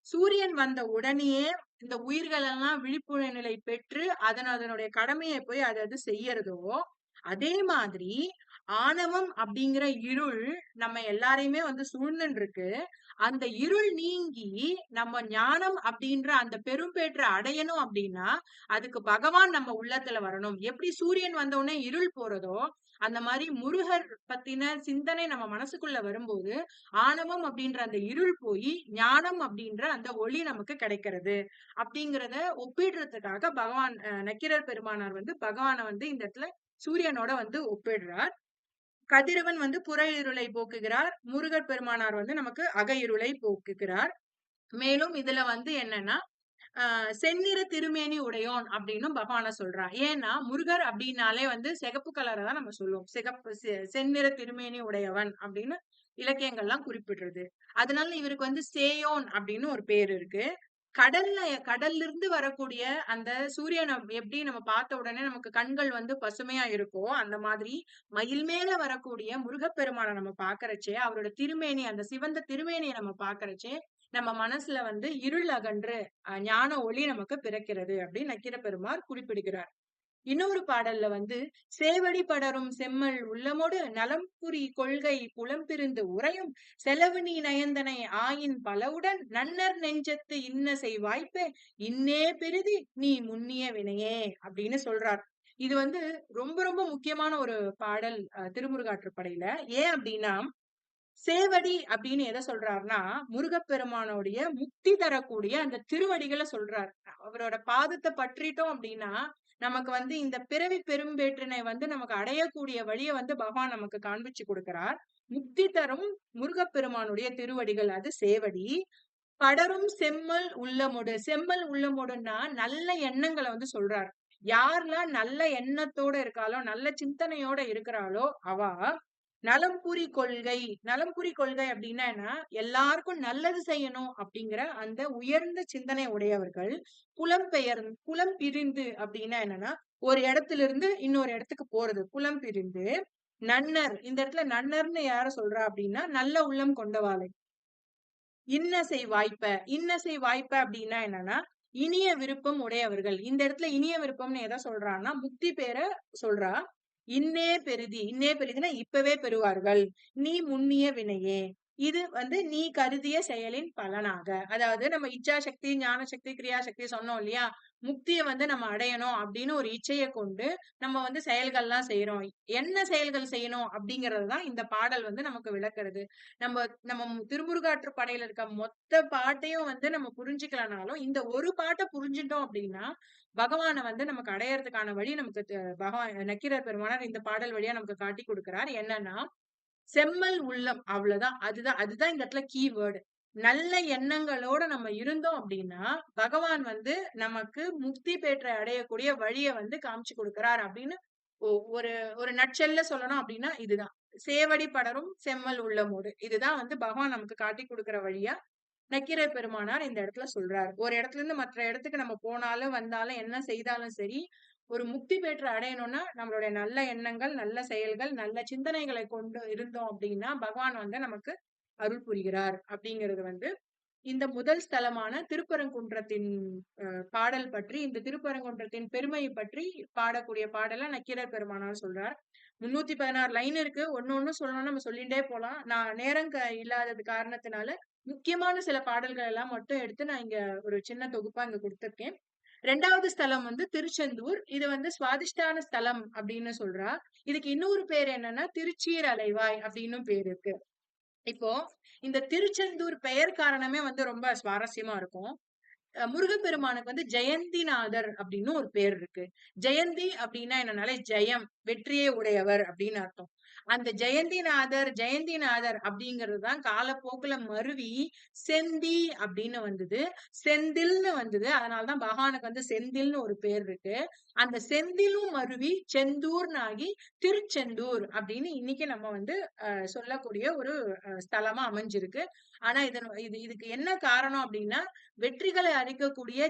சூரியன் வந்த உடனேயே இந்த உயிர்கள் எல்லாம் விழிப்புணர்வு நிலை பெற்று அதனுடைய கடமையை போய் அது செய்யறதோ, அதே மாதிரி ஆணவம் அப்படிங்கிற இருள் நம்ம எல்லாரையுமே வந்து சூழ்ந்துட்டு இருக்கு. அந்த இருள் நீங்கி நம்ம ஞானம் அப்படின்ற அந்த பெரும்பேற்ற அடையணும் அப்படின்னா அதுக்கு பகவான் நம்ம உள்ளத்துல வரணும். எப்படி சூரியன் வந்த உடனே இருள் போறதோ, அந்த மாதிரி முருகர் பத்தின சிந்தனை நம்ம மனசுக்குள்ள வரும்போது ஆணவம் அப்படின்ற அந்த இருள் போய் ஞானம் அப்படின்ற அந்த ஒளி நமக்கு கிடைக்கிறது. அப்படிங்கிறத ஒப்பிடுறதுக்காக பகவான் நக்கீரர் பெருமானார் வந்து பகவானை வந்து இந்த இடத்துல சூரியனோட வந்து ஒப்பிடுறார். கதிரவன் வந்து புற இருளை போக்குகிறார், முருகர் பெருமானார் வந்து நமக்கு அக இருளை போக்குகிறார். மேலும் இதுல வந்து என்னன்னா செந்நிற திருமேனி உடையோன் அப்படின்னு பகவான சொல்றான். ஏன்னா முருகர் அப்படின்னாலே வந்து சிகப்பு கலரை தான் நம்ம சொல்லுவோம். செந்நிற திருமேனி உடையவன் அப்படின்னு இலக்கியங்கள்லாம் குறிப்பிடுறது. அதனால இவருக்கு வந்து சேயோன் அப்படின்னு ஒரு பேர் இருக்கு. கடல்ல இருந்து வரக்கூடிய அந்த சூரியனை எப்படி நம்ம பார்த்த உடனே நமக்கு கண்கள் வந்து பசுமையா இருக்கோ, அந்த மாதிரி மயில் மேல வரக்கூடிய முருகப்பெருமானை நம்ம பாக்குறச்சே, அவரோட திருமேனி அந்த சிவந்த திருமேனியை நம்ம பாக்குறச்சே நம்ம மனசுல வந்து இருள் அகன்று ஞான ஒளி நமக்கு பிறக்கிறது அப்படின்னு நக்கீர பெருமார் குறிப்பிடுகிறார். இன்னொரு பாடல்ல வந்து சேவடி படரும் செம்மல் உள்ளமோடு நலம்புரி கொள்கை புலம்பிருந்து உறையும் செலவு நீ நயந்தனை ஆயின் பலவுடன் நன்னர் நெஞ்சத்து இன்ன செய் வாய்ப்பே இன்னே பெரிதி நீ முன்னிய வினையே அப்படின்னு சொல்றார். இது வந்து ரொம்ப ரொம்ப முக்கியமான ஒரு பாடல் திருமுருகாற்றுப்படையில. ஏன் அப்படின்னா, சேவடி அப்படின்னு எதை சொல்றாருன்னா முருகப்பெருமானுடைய முக்தி தரக்கூடிய அந்த திருவடிகளை சொல்றார். அவரோட பாதத்தை பற்றிட்டோம் அப்படின்னா நமக்கு வந்து இந்த பிறவி பெரும்பேற்றினை வந்து நமக்கு அடையக்கூடிய வழியை வந்து பகவான் நமக்கு காண்பிச்சு கொடுக்கிறார். முக்தி தரும் முருகப்பெருமானுடைய திருவடிகள் அது சேவடி. படரும் செம்மல் உள்ளமோடு, செம்மல் உள்ளமோடுன்னா நல்ல எண்ணங்களை வந்து சொல்றார். யாரெல்லாம் நல்ல எண்ணத்தோட இருக்காளோ, நல்ல சிந்தனையோட இருக்கிறாளோ அவ நலம்புரி கொள்கை. நலம்புரி கொள்கை அப்படின்னா எல்லாருக்கும் நல்லது செய்யணும் அப்படிங்கிற அந்த உயர்ந்த சிந்தனை உடையவர்கள். புலம் பிரிந்து அப்படின்னா என்னன்னா ஒரு இடத்துல இருந்து இன்னொரு இடத்துக்கு போறது புலம் பிரிந்து. நன்னர், இந்த இடத்துல நன்னர்னு யார சொல்றா அப்படின்னா நல்ல உள்ளம் கொண்டவாளை. இன்னசை வாய்ப்ப, இன்னசை வாய்ப்ப அப்படின்னா என்னன்னா இனிய விருப்பம் உடையவர்கள். இந்த இடத்துல இனிய விருப்பம்னு எதை சொல்றான்னா முக்தி பேர சொல்றா. இன்னே பெரிதி, இன்னே பெரிதினா இப்பவே பெறுவார்கள். நீ முன்னிய வினையே, இது வந்து நீ கருதிய செயலின் பலனாக. அதாவது நம்ம இச்சா சக்தி, ஞான சக்தி, கிரியா சக்தி சொன்னோம் இல்லையா? முக்தியை வந்து நம்ம அடையணும் அப்படின்னு ஒரு இச்சையை கொண்டு நம்ம வந்து செயல்கள்லாம் செய்யறோம். என்ன செயல்கள் செய்யணும் அப்படிங்கறதுதான் இந்த பாடல் வந்து நமக்கு விளக்குறது. நம்ம திருமுருகாற்றுப்படையில இருக்க மொத்த பாட்டையும் வந்து நம்ம புரிஞ்சுக்கலனாலும் இந்த ஒரு பாட்டை புரிஞ்சுட்டோம் அப்படின்னா பகவானை வந்து நமக்கு அடையறதுக்கான வழி நமக்கு பகவான் நக்கீரர் பெருமானார் இந்த பாடல் வழியா நமக்கு காட்டி கொடுக்கிறார். என்னன்னா செம்மல் உள்ளம், அவ்வளவுதான். அதுதான் இந்த இடத்துல கீவேர்டு. நல்ல எண்ணங்களோட நம்ம இருந்தோம் அப்படின்னா பகவான் வந்து நமக்கு முக்தி பெற்ற அடையக்கூடிய வழியை வந்து காமிச்சு கொடுக்கிறார் அப்படின்னு ஒரு ஒரு நட்சல்ல சொல்லணும் அப்படின்னா இதுதான். சேவடி படரும் செம்மல் உள்ளமோடு, இதுதான் வந்து பகவான் நமக்கு காட்டி கொடுக்கிற வழியா நக்கீரர் பெருமானார் இந்த இடத்துல சொல்றாரு. ஒரு இடத்துல இருந்து மற்ற இடத்துக்கு நம்ம போனாலும் வந்தாலும் என்ன செய்தாலும் சரி, ஒரு முக்தி பெற்று அடையணும்னா நம்மளுடைய நல்ல எண்ணங்கள், நல்ல செயல்கள், நல்ல சிந்தனைகளை கொண்டு இருந்தோம் அப்படின்னா பகவான் வந்து நமக்கு அருள் புரிகிறார் அப்படிங்கிறது வந்து இந்த முதல் ஸ்தலமான திருப்பரங்குன்றத்தின் பாடல் பற்றி, இந்த திருப்பரங்குன்றத்தின் பெருமையை பற்றி பாடக்கூடிய பாடலை நக்கீரர் பெருமானார் சொல்றார். 316 லைன் இருக்கு. ஒண்ணு சொல்லணும்னா நம்ம சொல்லிட்டே போலாம். நான் நேரம் இல்லாதது காரணத்தினால முக்கியமான சில பாடல்கள் எல்லாம் மட்டும் எடுத்து நான் இங்க ஒரு சின்ன தொகுப்பா இங்க கொடுத்திருக்கேன். 2வது ஸ்தலம் வந்து திருச்செந்தூர். இது வந்து சுவாதிஷ்டான ஸ்தலம் அப்படின்னு சொல்றா. இதுக்கு இன்னொரு பேர் என்னன்னா திருச்சீர் அலைவாய் அப்படின்னும் பேர் இருக்கு. இப்போ இந்த திருச்செந்தூர் பெயர் காரணமே வந்து ரொம்ப சுவாரஸ்யமா இருக்கும். முருகப்பெருமானுக்கு வந்து ஜெயந்திநாதர் அப்படின்னு ஒரு பேர் இருக்கு. ஜெயந்தி அப்படின்னா என்னன்னாலே ஜெயம், வெற்றியே உடையவர் அப்படின்னு அர்த்தம். அந்த ஜெயந்திநாதர் அப்படிங்கறதுதான் காலப்போக்குல மருவி செந்தி அப்படின்னு வந்தது, செந்தில்னு வந்தது. அதனாலதான் பகவானுக்கு வந்து செந்தில்னு ஒரு பேர் இருக்கு. அந்த செந்திலும் மருவி செந்தூர்னு ஆகி திருச்செந்தூர் அப்படின்னு இன்னைக்கு நம்ம வந்து சொல்லக்கூடிய ஒரு ஸ்தலமா அமைஞ்சிருக்கு. ஆனா இதுக்கு என்ன காரணம் அப்படின்னா, வெற்றிகளை அளிக்கக்கூடிய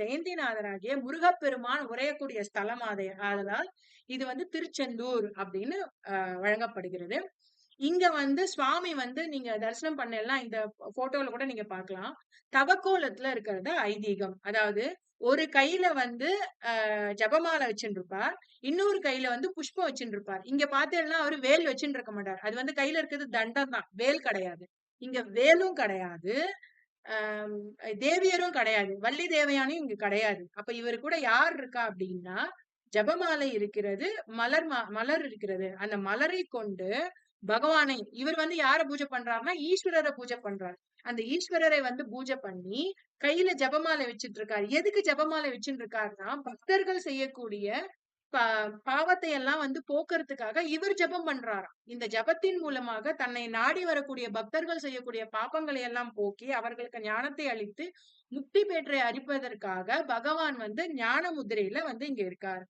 ஜெயந்திநாதராகிய முருகப்பெருமான் உரையக்கூடிய ஸ்தலம் ஆதலால் இது வந்து திருச்செந்தூர் அப்படின்னு வழங்கப்படுகிறது. இங்க வந்து சுவாமி வந்து நீங்க தரிசனம் பண்ணலாம், இந்த போட்டோல கூட நீங்க பார்க்கலாம். தவக்கோலத்துல இருக்கிறது ஐதீகம். அதாவது ஒரு கையில வந்து ஜபமாலை வச்சுட்டு இருப்பார், இன்னொரு கையில வந்து புஷ்பம் வச்சுட்டு இருப்பார். இங்க பார்த்தேன்னா அவரு வேல் வச்சுட்டு இருக்க மாட்டார். அது வந்து கையில இருக்கிறது தண்டம் தான், வேல் கிடையாது. இங்க வேலும் கிடையாது, ஆஹ் தேவியரும் கிடையாது, வள்ளி தேவயானும் இங்க கிடையாது. அப்ப இவரு கூட யார் இருக்கா அப்படின்னா, ஜபமாலை இருக்கிறது, மலர் இருக்கிறது. அந்த மலரை கொண்டு பகவானை, இவர் வந்து யார பூஜை பண்றாருன்னா ஈஸ்வரரை பூஜை பண்றாரு. அந்த ஈஸ்வரரை வந்து பூஜை பண்ணி கையில ஜபமாலை வச்சிட்டு இருக்காரு. எதுக்கு ஜபமாலை வச்சுட்டு இருக்காருன்னா, பக்தர்கள் செய்யக்கூடிய பாவத்தை எல்லாம் வந்து போக்குறதுக்காக இவர் ஜபம் பண்றாராம். இந்த ஜபத்தின் மூலமாக தன்னை நாடி வரக்கூடிய பக்தர்கள் செய்யக்கூடிய பாப்பங்களை எல்லாம் போக்கி அவர்களுக்கு ஞானத்தை அளித்து முக்தி பெற்றை அளிப்பதற்காக பகவான் வந்து ஞான முதிரையில வந்து இங்க இருக்காரு.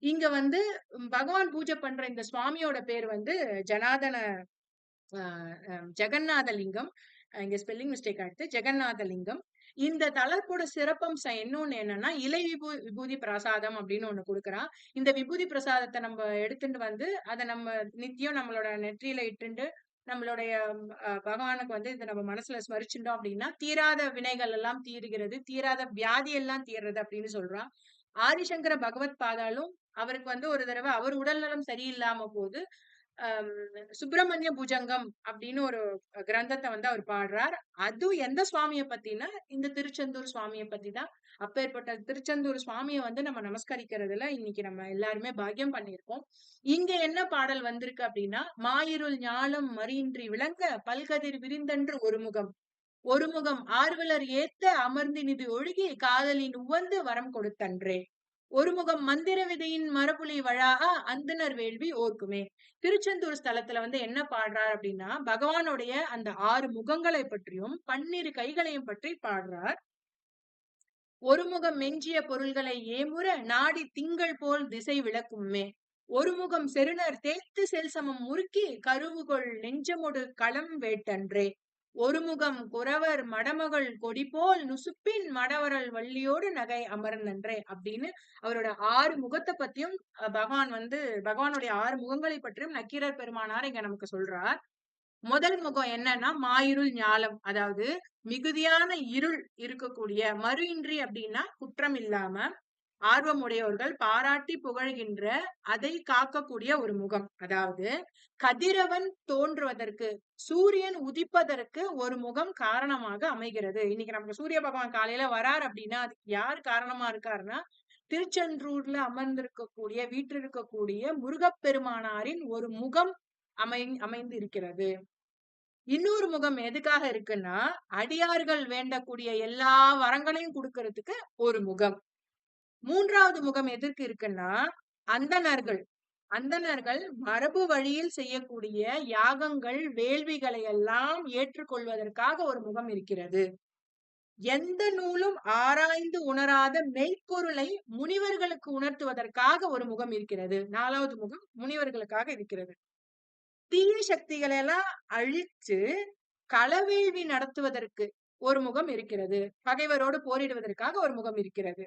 இங்க வந்து பகவான் பூஜை பண்ற இந்த சுவாமியோட பேர் வந்து ஜனாதன ஜெகநாதலிங்கம். இங்க ஸ்பெல்லிங் மிஸ்டேக் ஆயிடுச்சு. ஜெகநாதலிங்கம். இந்த தலத்தோட சிறப்பம்சம் இன்னொன்னு என்னன்னா, இலை விபூதி பிரசாதம் அப்படின்னு ஒண்ணு கொடுக்குறான். இந்த விபூதி பிரசாதத்தை நம்ம எடுத்துட்டு வந்து அதை நம்ம நித்தியம் நம்மளோட நெற்றியில இட்டுண்டு நம்மளுடைய பகவானுக்கு வந்து இதை நம்ம மனசுல ஸ்மரிச்சுட்டோம் அப்படின்னா தீராத வினைகள் எல்லாம் தீருகிறது, தீராத வியாதி எல்லாம் தீர்றது அப்படின்னு சொல்றான். ஆதிசங்கர பகவத் பாதாலும் அவருக்கு வந்து ஒரு தடவை அவர் உடல் நலம் சரியில்லாம போது சுப்பிரமணிய புஜங்கம் அப்படின்னு ஒரு கிரந்தத்தை வந்து அவர் பாடுறார். அது எந்த சுவாமியை பத்தினா இந்த திருச்செந்தூர் சுவாமியை பத்தி தான். அப்பேற்பட்ட திருச்செந்தூர் சுவாமியை வந்து நம்ம நமஸ்கரிக்கிறதுல இன்னைக்கு நம்ம எல்லாருமே பாக்கியம் பண்ணியிருக்கோம். இங்க என்ன பாடல் வந்திருக்கு அப்படின்னா, மாயிருள் ஞாலம் மறியின்றி விளங்க பல்கதிர் விரிந்தன்று ஒருமுகம் ஆர்வலர் ஏத்த அமர்ந்தினிது ஒழுகி காதலின் உவந்து வரம் கொடுத்தன்றே, ஒருமுகம் மந்திர விதையின் மரபுலி வழாக அந்தனர் வேள்வி ஓர்க்குமே. திருச்செந்தூர் ஸ்தலத்துல வந்து என்ன பாடுறார் அப்படின்னா, பகவானுடைய அந்த 6 முகங்களை பற்றியும் 12 கைகளையும் பற்றி பாடுறார். ஒருமுகம் மெஞ்சிய பொருள்களை ஏமுற நாடி திங்கள் போல் திசை விளக்குமே, ஒருமுகம் செருணர் தேய்த்து செல்சமம் முறுக்கி கருவுகொள் நெஞ்சமொடு களம் வேட்டன்றே, ஒருமுகம் குறவர் மடமகள் கொடி போல் நுசுப்பின் மடவரல் வள்ளியோடு நகை அமர்ந்தன்றே அப்படின்னு அவரோட 6 முகத்தை பத்தியும் பகவானுடைய 6 முகங்களை பற்றியும் நக்கீரர் பெருமானார் இங்க நமக்கு சொல்றார். முதல் முகம் என்னன்னா மாயிருள் ஞாலம், அதாவது மிகுதியான இருள் இருக்கக்கூடிய, மறு இன்றி அப்படின்னா குற்றம் இல்லாம ஆர்வமுடையவர்கள் பாராட்டி புகழ்கின்ற அதை காக்கக்கூடிய ஒரு முகம். அதாவது கதிரவன் தோன்றுவதற்கு, சூரியன் உதிப்பதற்கு ஒரு முகம் காரணமாக அமைகிறது. இன்னைக்கு நமக்கு சூரிய பகவான் காலையில வரார் அப்படின்னா அதுக்கு யார் காரணமா இருக்காருன்னா, திருச்செந்தூர்ல அமர்ந்திருக்கக்கூடிய வீற்றிருக்கக்கூடிய முருகப்பெருமானாரின் ஒரு முகம் அமைந்து இருக்கிறது. இன்னொரு முகம் எதுக்காக இருக்குன்னா, அடியார்கள் வேண்டக்கூடிய எல்லா வரங்களையும் கொடுக்கறதுக்கு ஒரு முகம். 3வது முகம் எதற்கு இருக்குன்னா, அந்தணர்கள் மரபு வழியில் செய்யக்கூடிய யாகங்கள் வேள்விகளை எல்லாம் ஏற்றுக்கொள்வதற்காக ஒரு முகம் இருக்கிறது. எந்த நூலும் ஆராய்ந்து உணராத மெய்ப்பொருளை முனிவர்களுக்கு உணர்த்துவதற்காக ஒரு முகம் இருக்கிறது. 4வது முகம் முனிவர்களுக்காக இருக்கிறது. தீய சக்திகளை எல்லாம் அழித்து களவேள்வி நடத்துவதற்கு ஒரு முகம் இருக்கிறது. பகைவரோடு போரிடுவதற்காக ஒரு முகம் இருக்கிறது.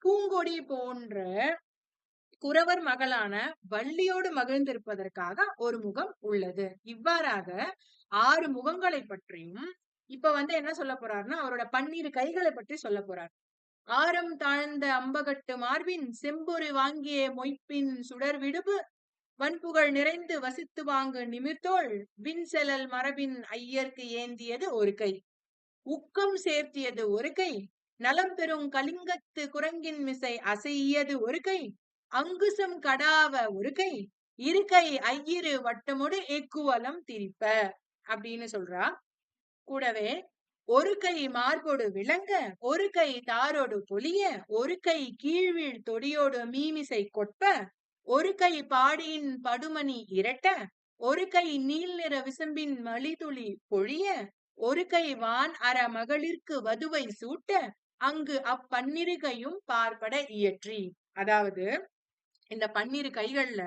பூங்கொடி போன்ற குறவர் மகளான வள்ளியோடு மகிழ்ந்திருப்பதற்காக ஒரு முகம் உள்ளது. இவ்வாறாக 6 முகங்களை பற்றியும் இப்ப வந்து என்ன சொல்ல போறாருன்னா அவரோட 12 கைகளை பற்றி சொல்ல போறார். ஆரம் தாழ்ந்த அம்பகட்டு மார்பின் செம்பொரு வாங்கிய மொய்ப்பின் சுடர் விடுபு வன்புகழ் நிறைந்து வசித்து வாங்கு நிமிர்த்தோள் விண்செலல் மரபின் ஐயர்க்கு ஏந்தியது ஒரு கை, உக்கம் சேர்த்தியது ஒரு கை, நலம் பெறும் கலிங்கத்து குரங்கின் மிசை அசையது ஒரு கை, அங்குசம் கடாவ ஒரு கை, இருக்கை ஐயிரு வட்டமோடு எக்குவலம் திரிப்ப அப்படின்னு சொல்றா. கூடவே ஒரு கை மார்போடு விளங்க, ஒரு கை தாரோடு பொலிய, ஒரு கை கீழ்வீழ் தொடியோடு மீமிசை கொட்ப, ஒரு கை பாடியின் படுமணி இரட்ட, ஒரு கை நீல் நிற விசம்பின் மலிதுளி பொழிய, ஒரு கை வான் அற மகளிர்க்கு வதுவை சூட்ட, அங்கு அப்பன்னிரு கையும் பார்ப்பட இயற்றி. அதாவது இந்த 12 கைகள்ல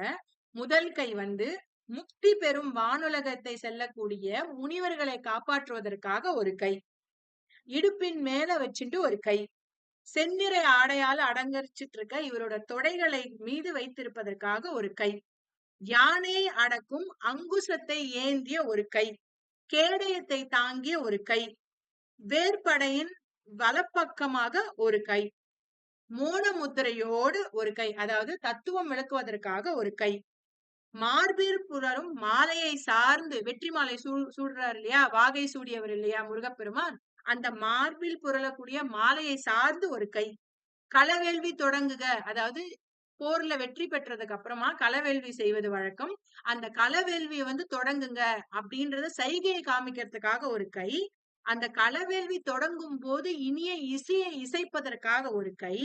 முதல் கை வந்து முக்தி பெறும் வானுலகத்தை செல்லக்கூடிய முனிவர்களை காப்பாற்றுவதற்காக ஒரு கை, இடுப்பின் மேல வச்சுட்டு ஒரு கை, செந்நிற ஆடையால அடங்கரிச்சிட்டு இருக்க இவரோட தொடைகளை மீது வைத்திருப்பதற்காக ஒரு கை, யானையை அடக்கும் அங்குசத்தை ஏந்திய ஒரு கை, கேடயத்தை தாங்கிய ஒரு கை, வேற்படையின் வலப்பக்கமாக ஒரு கை, மோன முத்திரையோடு ஒரு கை, அதாவது தத்துவம் விளக்குவதற்காக ஒரு கை, மார்பில் புலரும் மாலையை சார்ந்து வெற்றி மாலை சூடுறாரு இல்லையா, வாகை சூடியவர் இல்லையா முருகப்பெருமான், அந்த மார்பில் புரளக்கூடிய மாலையை சார்ந்து ஒரு கை, களவேள்வி தொடங்குக, அதாவது போர்ல வெற்றி பெற்றதுக்கு அப்புறமா களவேள்வி செய்வது வழக்கம், அந்த களவேள்வியை வந்து தொடங்குங்க அப்படின்றத சைகையை காமிக்கிறதுக்காக ஒரு கை, அந்த களவேள்வி தொடங்கும் போது இனிய இசையை இசைப்பதற்காக ஒரு கை,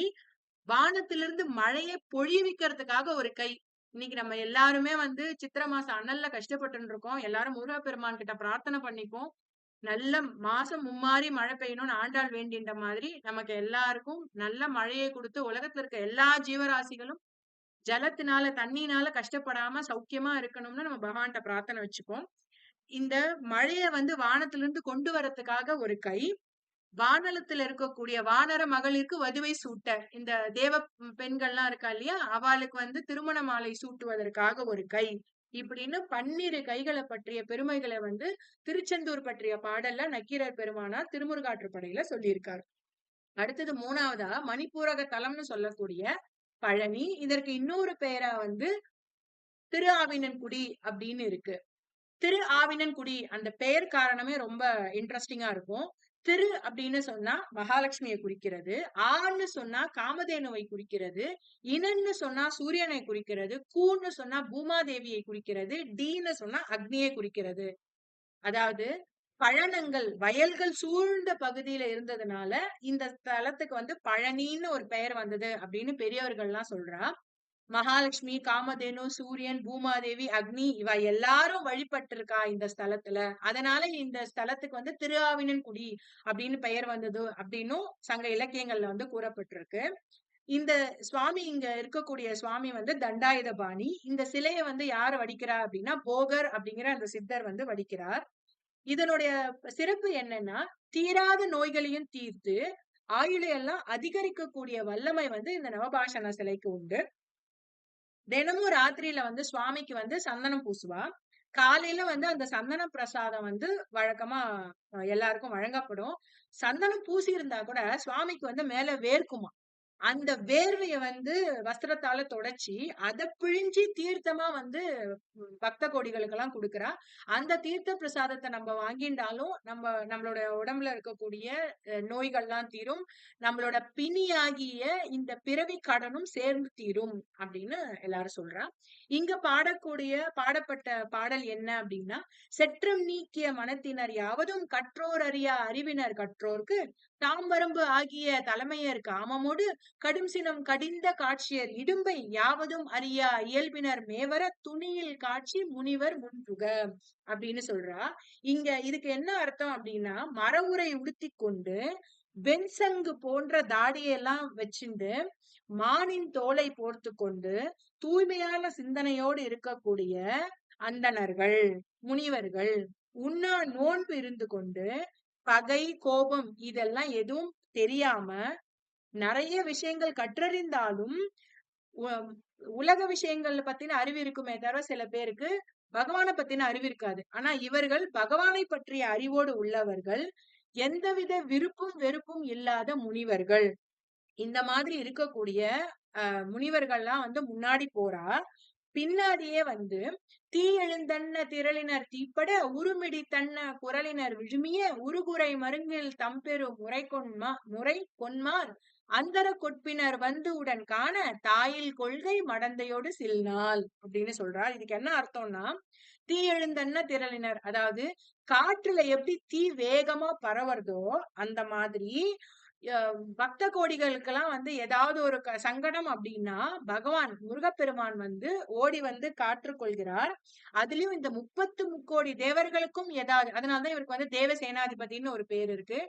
வானத்திலிருந்து மழையை பொழிவிக்கிறதுக்காக ஒரு கை. இன்னைக்கு நம்ம எல்லாருமே வந்து சித்திரை மாசம் அனல்ல கஷ்டப்பட்டு இருக்கோம். எல்லாரும் முருகப்பெருமான் கிட்ட பிரார்த்தனை பண்ணிப்போம். நல்ல மாசம் மும்மாரி மழை பெய்யணும்னு ஆண்டாள் வேண்டின்ற மாதிரி நமக்கு எல்லாருக்கும் நல்ல மழையை கொடுத்து உலகத்துல இருக்க எல்லா ஜீவராசிகளும் ஜலத்தினால தண்ணினால கஷ்டப்படாம சௌக்கியமா இருக்கணும்னு நம்ம பகவான்கிட்ட பிரார்த்தனை வச்சுப்போம். இந்த மழைய வந்து வானத்திலிருந்து கொண்டு வரதுக்காக ஒரு கை, வானலத்துல இருக்கக்கூடிய வானர மகளிருக்கு வதுவை சூட்ட, இந்த தேவ பெண்கள்லாம் இருக்கா இல்லையா, அவளுக்கு வந்து திருமண மாலை சூட்டுவதற்காக ஒரு கை, இப்படின்னு 12 கைகளை பற்றிய பெருமைகளை வந்து திருச்செந்தூர் பற்றிய பாடல்ல நக்கீரர் பெருமானார் திருமுருகாற்றுப்படையில சொல்லியிருக்காரு. அடுத்தது 3வதா மணிப்பூரக தலம்னு சொல்லக்கூடிய பழனி, இதற்கு இன்னொரு பெயரா வந்து திரு ஆவினன்குடி அப்படின்னு இருக்கு. திரு ஆவினன்குடி அந்த பெயர் காரணமே ரொம்ப இன்ட்ரெஸ்டிங்கா இருக்கும். திரு அப்படின்னு சொன்னா மகாலட்சுமியை குறிக்கிறது, ஆன்னு சொன்னா காமதேனுவை குறிக்கிறது, இனன்னு சொன்னா சூரியனை குறிக்கிறது, கூன்னு சொன்னா பூமாதேவியை குறிக்கிறது, டீன்னு சொன்னா அக்னியை குறிக்கிறது. அதாவது பழனங்கள் வயல்கள் சூழ்ந்த பகுதியில இருந்ததுனால இந்த தலத்துக்கு வந்து பழனின்னு ஒரு பெயர் வந்தது அப்படின்னு பெரியவர்கள்லாம் சொல்றா. மகாலட்சுமி, காமதேனு, சூரியன், பூமாதேவி, அக்னி இவ எல்லாரும் வழிபட்டிருக்கா இந்த ஸ்தலத்துல, அதனால இந்த ஸ்தலத்துக்கு வந்து திருஆவினன்குடி அப்படின்னு பெயர் வந்தது அப்படின்னும் சங்க இலக்கியங்கள்ல வந்து கூறப்பட்டிருக்கு. இந்த சுவாமி, இங்க இருக்கக்கூடிய சுவாமி வந்து தண்டாயுதபாணி. இந்த சிலையை வந்து யார் வடிக்கிறா அப்படின்னா போகர் அப்படிங்கிற அந்த சித்தர் வந்து வடிக்கிறார். இதனுடைய சிறப்பு என்னன்னா, தீராத நோய்களையும் தீர்த்து ஆயுளை எல்லாம் அதிகரிக்கக்கூடிய வல்லமை வந்து இந்த நவபாஷண சிலைக்கு உண்டு. தினமும் ராத்திரியில வந்து சுவாமிக்கு வந்து சந்தனம் பூசுவா. காலையில வந்து அந்த சந்தன பிரசாதம் வந்து வழக்கமா எல்லாருக்கும் வழங்கப்படும். சந்தனம் பூசி இருந்தா கூட சுவாமிக்கு வந்து மேல வேர்க்குமா. அந்த வேர்வைய வந்து வஸ்திரத்தால தொடச்சி அத பிழிஞ்சி தீர்த்தமா வந்து பக்த கோடிகளுக்கெல்லாம் கொடுக்கிறா. அந்த தீர்த்த பிரசாதத்தை நம்ம வாங்கிண்டாலும் நம்மளோட உடம்புல இருக்கக்கூடிய நோய்கள்லாம் தீரும், நம்மளோட பிணியாகிய இந்த பிறவி கடனும் சேர்ந்து தீரும் அப்படின்னு எல்லாரும் சொல்றா. இங்க பாடப்பட்ட பாடல் என்ன அப்படின்னா, செற்றம் நீக்கிய மனத்தினர் யாவதும் கற்றோர் அறியா அறிவினர் கற்றோர்க்கு தாம்பரம்பு ஆகிய தலைமையர் காமமோடு கடும் சினம் கடிந்த காட்சியர் இடும்பை யாவதும் அறியா இயல்பினர் மேவர துணியில் காட்சி முனிவர் முன்புக அப்படின்னு சொல்றா. இங்க இதுக்கு என்ன அர்த்தம் அப்படின்னா, மர உரை உடுத்தி கொண்டு வெண்சங்கு போன்ற தாடியெல்லாம் வச்சுண்டு மானின் தோலை போர்த்து கொண்டு தூய்மையான சிந்தனையோடு இருக்கக்கூடிய அந்தணர்கள், முனிவர்கள் உண்ணா நோன்பு இருந்து கொண்டு பகை கோபம் இதெல்லாம் எதுவும் தெரியாம நிறைய விஷயங்கள் கற்றறிந்தாலும் உலக விஷயங்கள் பத்தின அறிவு இருக்குமே தவிர சில பேருக்கு பகவானை பத்தின அறிவு இருக்காது. ஆனா இவர்கள் பகவானை பற்றிய அறிவோடு உள்ளவர்கள், எந்தவித விருப்பும் வெறுப்பும் இல்லாத முனிவர்கள். இந்த மாதிரி இருக்கக்கூடிய முனிவர்கள்லாம் வந்து முன்னாடி போறா. பின்னாடியே வந்து தீ எழுந்தன்ன திரளினர் தீப்பட உருமிடி தன்ன குரலினர் விழுமிய உருகுரை மருங்கில் தம்பெரு முறை கொன்மார் அந்தர கொட்பினர் வந்து உடன் காண தாயில் கொள்கை மடந்தையோடு சில்நாள் அப்படின்னு சொல்றார். இதுக்கு என்ன அர்த்தம்னா, தீ எழுந்தன்ன திரளினர், அதாவது காற்றுல எப்படி தீ வேகமா பரவறதோ அந்த மாதிரி பக்த கோடிகளுக்கெல்லாம் வந்து ஏதாவது ஒரு சங்கடம் அப்படின்னா பகவான் முருகப்பெருமான் வந்து ஓடி வந்து காற்றுக்கொள்கிறார். அதுலயும் இந்த 30 முக்கோடி தேவர்களுக்கும் ஏதாவது, அதனாலதான் இவருக்கு வந்து தேவ சேனாதிபதினு ஒரு பேர் இருக்கு.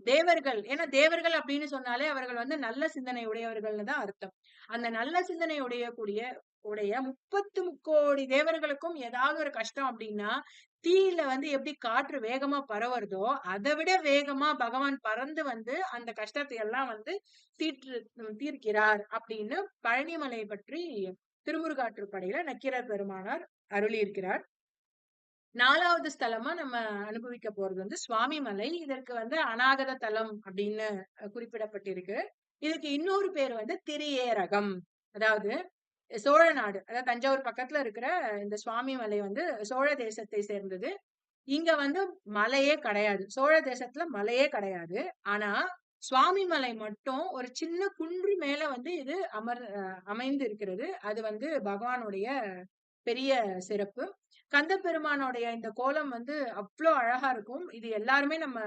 தேவர்கள், ஏன்னா தேவர்கள் அப்படின்னு சொன்னாலே அவர்கள் வந்து நல்ல சிந்தனை உடையவர்கள்னு தான் அர்த்தம். அந்த நல்ல சிந்தனை உடைய 30 முக்கோடி தேவர்களுக்கும் ஏதாவது ஒரு கஷ்டம் அப்படின்னா, தீயில வந்து எப்படி காற்று வேகமா பரவுறதோ அதை விட வேகமா பகவான் பறந்து வந்து அந்த கஷ்டத்தை எல்லாம் வந்து தீர்க்கிறார் அப்படின்னு பழனிமலை பற்றி திருமுருகாற்றுப்படையில நக்கீரர் பெருமானார் அருளி இருக்கிறார். 4வது ஸ்தலமா நம்ம அனுபவிக்க போறது வந்து சுவாமி மலை. இதற்கு வந்து அநாகத தலம் அப்படின்னு குறிப்பிடப்பட்டிருக்கு. இதுக்கு இன்னொரு பேர் வந்து திரியேரகம். அதாவது சோழ நாடு, அதாவது தஞ்சாவூர் பக்கத்துல இருக்கிற இந்த சுவாமி மலை வந்து சோழ தேசத்தை சேர்ந்தது. இங்க வந்து மலையே கிடையாது, சோழ தேசத்துல மலையே கிடையாது. ஆனா சுவாமி மலை மட்டும் ஒரு சின்ன குன்று மேல வந்து இது அமைந்து இருக்கிறது. அது வந்து பகவானுடைய பெரிய சிறப்பு. கந்த பெருமானுடைய இந்த கோலம் வந்து அவ்வளோ அழகா இருக்கும். இது எல்லாருமே நம்ம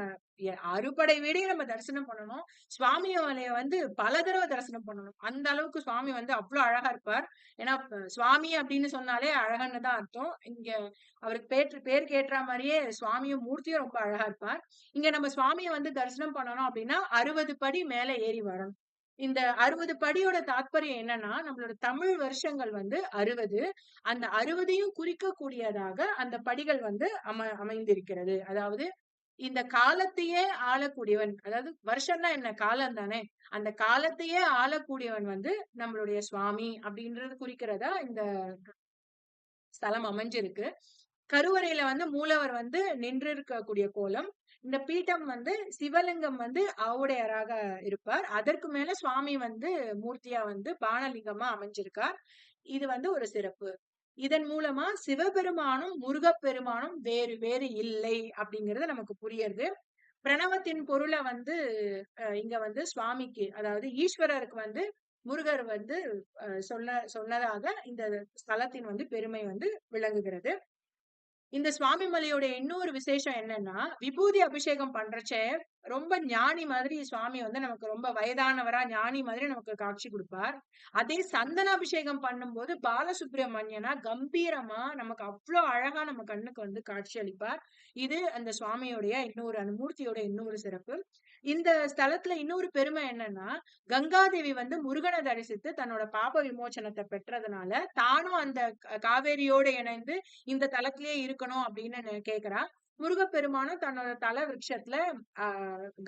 அறுபடை வீடையும் நம்ம தரிசனம் பண்ணணும். சுவாமி மலைய வந்து பல தடவை தரிசனம் பண்ணணும். அந்த அளவுக்கு சுவாமி வந்து அவ்வளவு அழகா இருப்பார். ஏன்னா சுவாமி அப்படின்னு சொன்னாலே அழகன்னு தான் அர்த்தம். இங்க அவருக்கு பேருக்கு ஏற்ற மாதிரியே சுவாமியும் மூர்த்தியும் ரொம்ப அழகா இருப்பார். இங்க நம்ம சுவாமியை வந்து தரிசனம் பண்ணணும் அப்படின்னா 60 படி மேல ஏறி வரணும். இந்த 60 படியோட தாத்பரியம் என்னன்னா, நம்மளோட தமிழ் வருஷங்கள் வந்து 60. அந்த 60ஐயும் குறிக்கக்கூடியதாக அந்த படிகள் வந்து அமைந்திருக்கிறது. அதாவது இந்த காலத்தையே ஆளக்கூடியவன், அதாவது வருஷம்னா என்ன, காலம் தானே. அந்த காலத்தையே ஆளக்கூடியவன் வந்து நம்மளுடைய சுவாமி அப்படின்றது குறிக்கிறதா இந்த ஸ்தலம் அமைஞ்சிருக்கு. கருவறையில வந்து மூலவர் வந்து நின்று இருக்கக்கூடிய கோலம். இந்த பீட்டம் வந்து சிவலிங்கம் வந்து ஆவுடையராக இருப்பார். அதற்கு மேல சுவாமி வந்து மூர்த்தியா வந்து பானலிங்கமா அமைஞ்சிருக்கார். இது வந்து ஒரு சிறப்பு. இதன் மூலமா சிவபெருமானும் முருகப்பெருமானும் வேறு வேறு இல்லை அப்படிங்கறது நமக்கு புரியுது. பிரணவத்தின் பொருளை வந்து இங்க வந்து சுவாமிக்கு, அதாவது ஈஸ்வரருக்கு வந்து முருகர் வந்து சொன்னதாக இந்த ஸ்தலத்தின் வந்து பெருமை வந்து விளங்குகிறது. இந்த சுவாமி மலையோட இன்னொரு விசேஷம் என்னன்னா, விபூதி அபிஷேகம் பண்றச்சே ரொம்ப ஞானி மாதிரி சுவாமி வந்து நமக்கு ரொம்ப வயதானவரா ஞானி மாதிரி நமக்கு காட்சி கொடுப்பார். அதே சந்தன அபிஷேகம் பண்ணும்போது பாலசுப்ரமணியனா கம்பீரமா நமக்கு அவ்வளவு அழகா நம்ம கண்ணுக்கு வந்து காட்சி அளிப்பார். இது அந்த சுவாமியோடைய இன்னொரு, அந்த மூர்த்தியோட இன்னொரு சிறப்பு. இந்த ஸ்தலத்துல இன்னொரு பெருமை என்னன்னா, கங்காதேவி வந்து முருகனை தரிசித்து தன்னோட பாப விமோச்சனத்தை பெற்றதுனால தானும் அந்த காவேரியோடு இணைந்து இந்த தலத்திலேயே இருக்கணும் அப்படின்னு கேக்குறா. முருகப்பெருமானும் தன்னோட தல விருட்சத்துல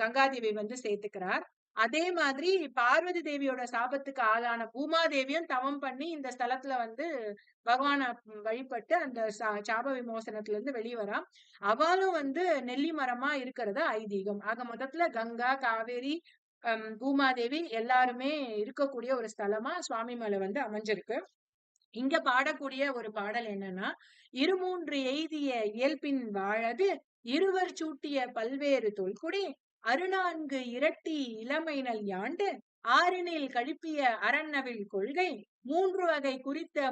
கங்காதேவி வந்து சேர்த்துக்கிறார். அதே மாதிரி பார்வதி தேவியோட சாபத்துக்கு ஆளான பூமாதேவியும் தவம் பண்ணி இந்த ஸ்தலத்துல வந்து பகவான வழிபட்டு அந்த சாப விமோசனத்துல இருந்து வெளிவரா. அவளும் வந்து நெல்லி மரமா இருக்கிறது ஐதீகம். ஆக மொத்தத்துல கங்கா, காவேரி, பூமாதேவி எல்லாருமே இருக்கக்கூடிய ஒரு ஸ்தலமா சுவாமி மலை வந்து அமைஞ்சிருக்கு. இங்க பாடக்கூடிய ஒரு பாடல் என்னன்னா, இருமூன்று எய்திய இயல்பின் வாழது இருவர் சூட்டிய பல்வேறு தொல்குடி அருநான்கு இரட்டி இளமைனல் யாண்டு ஆறினில் கழிப்பிய அரண்ணவில் கொள்கை மூன்று வகை குறித்த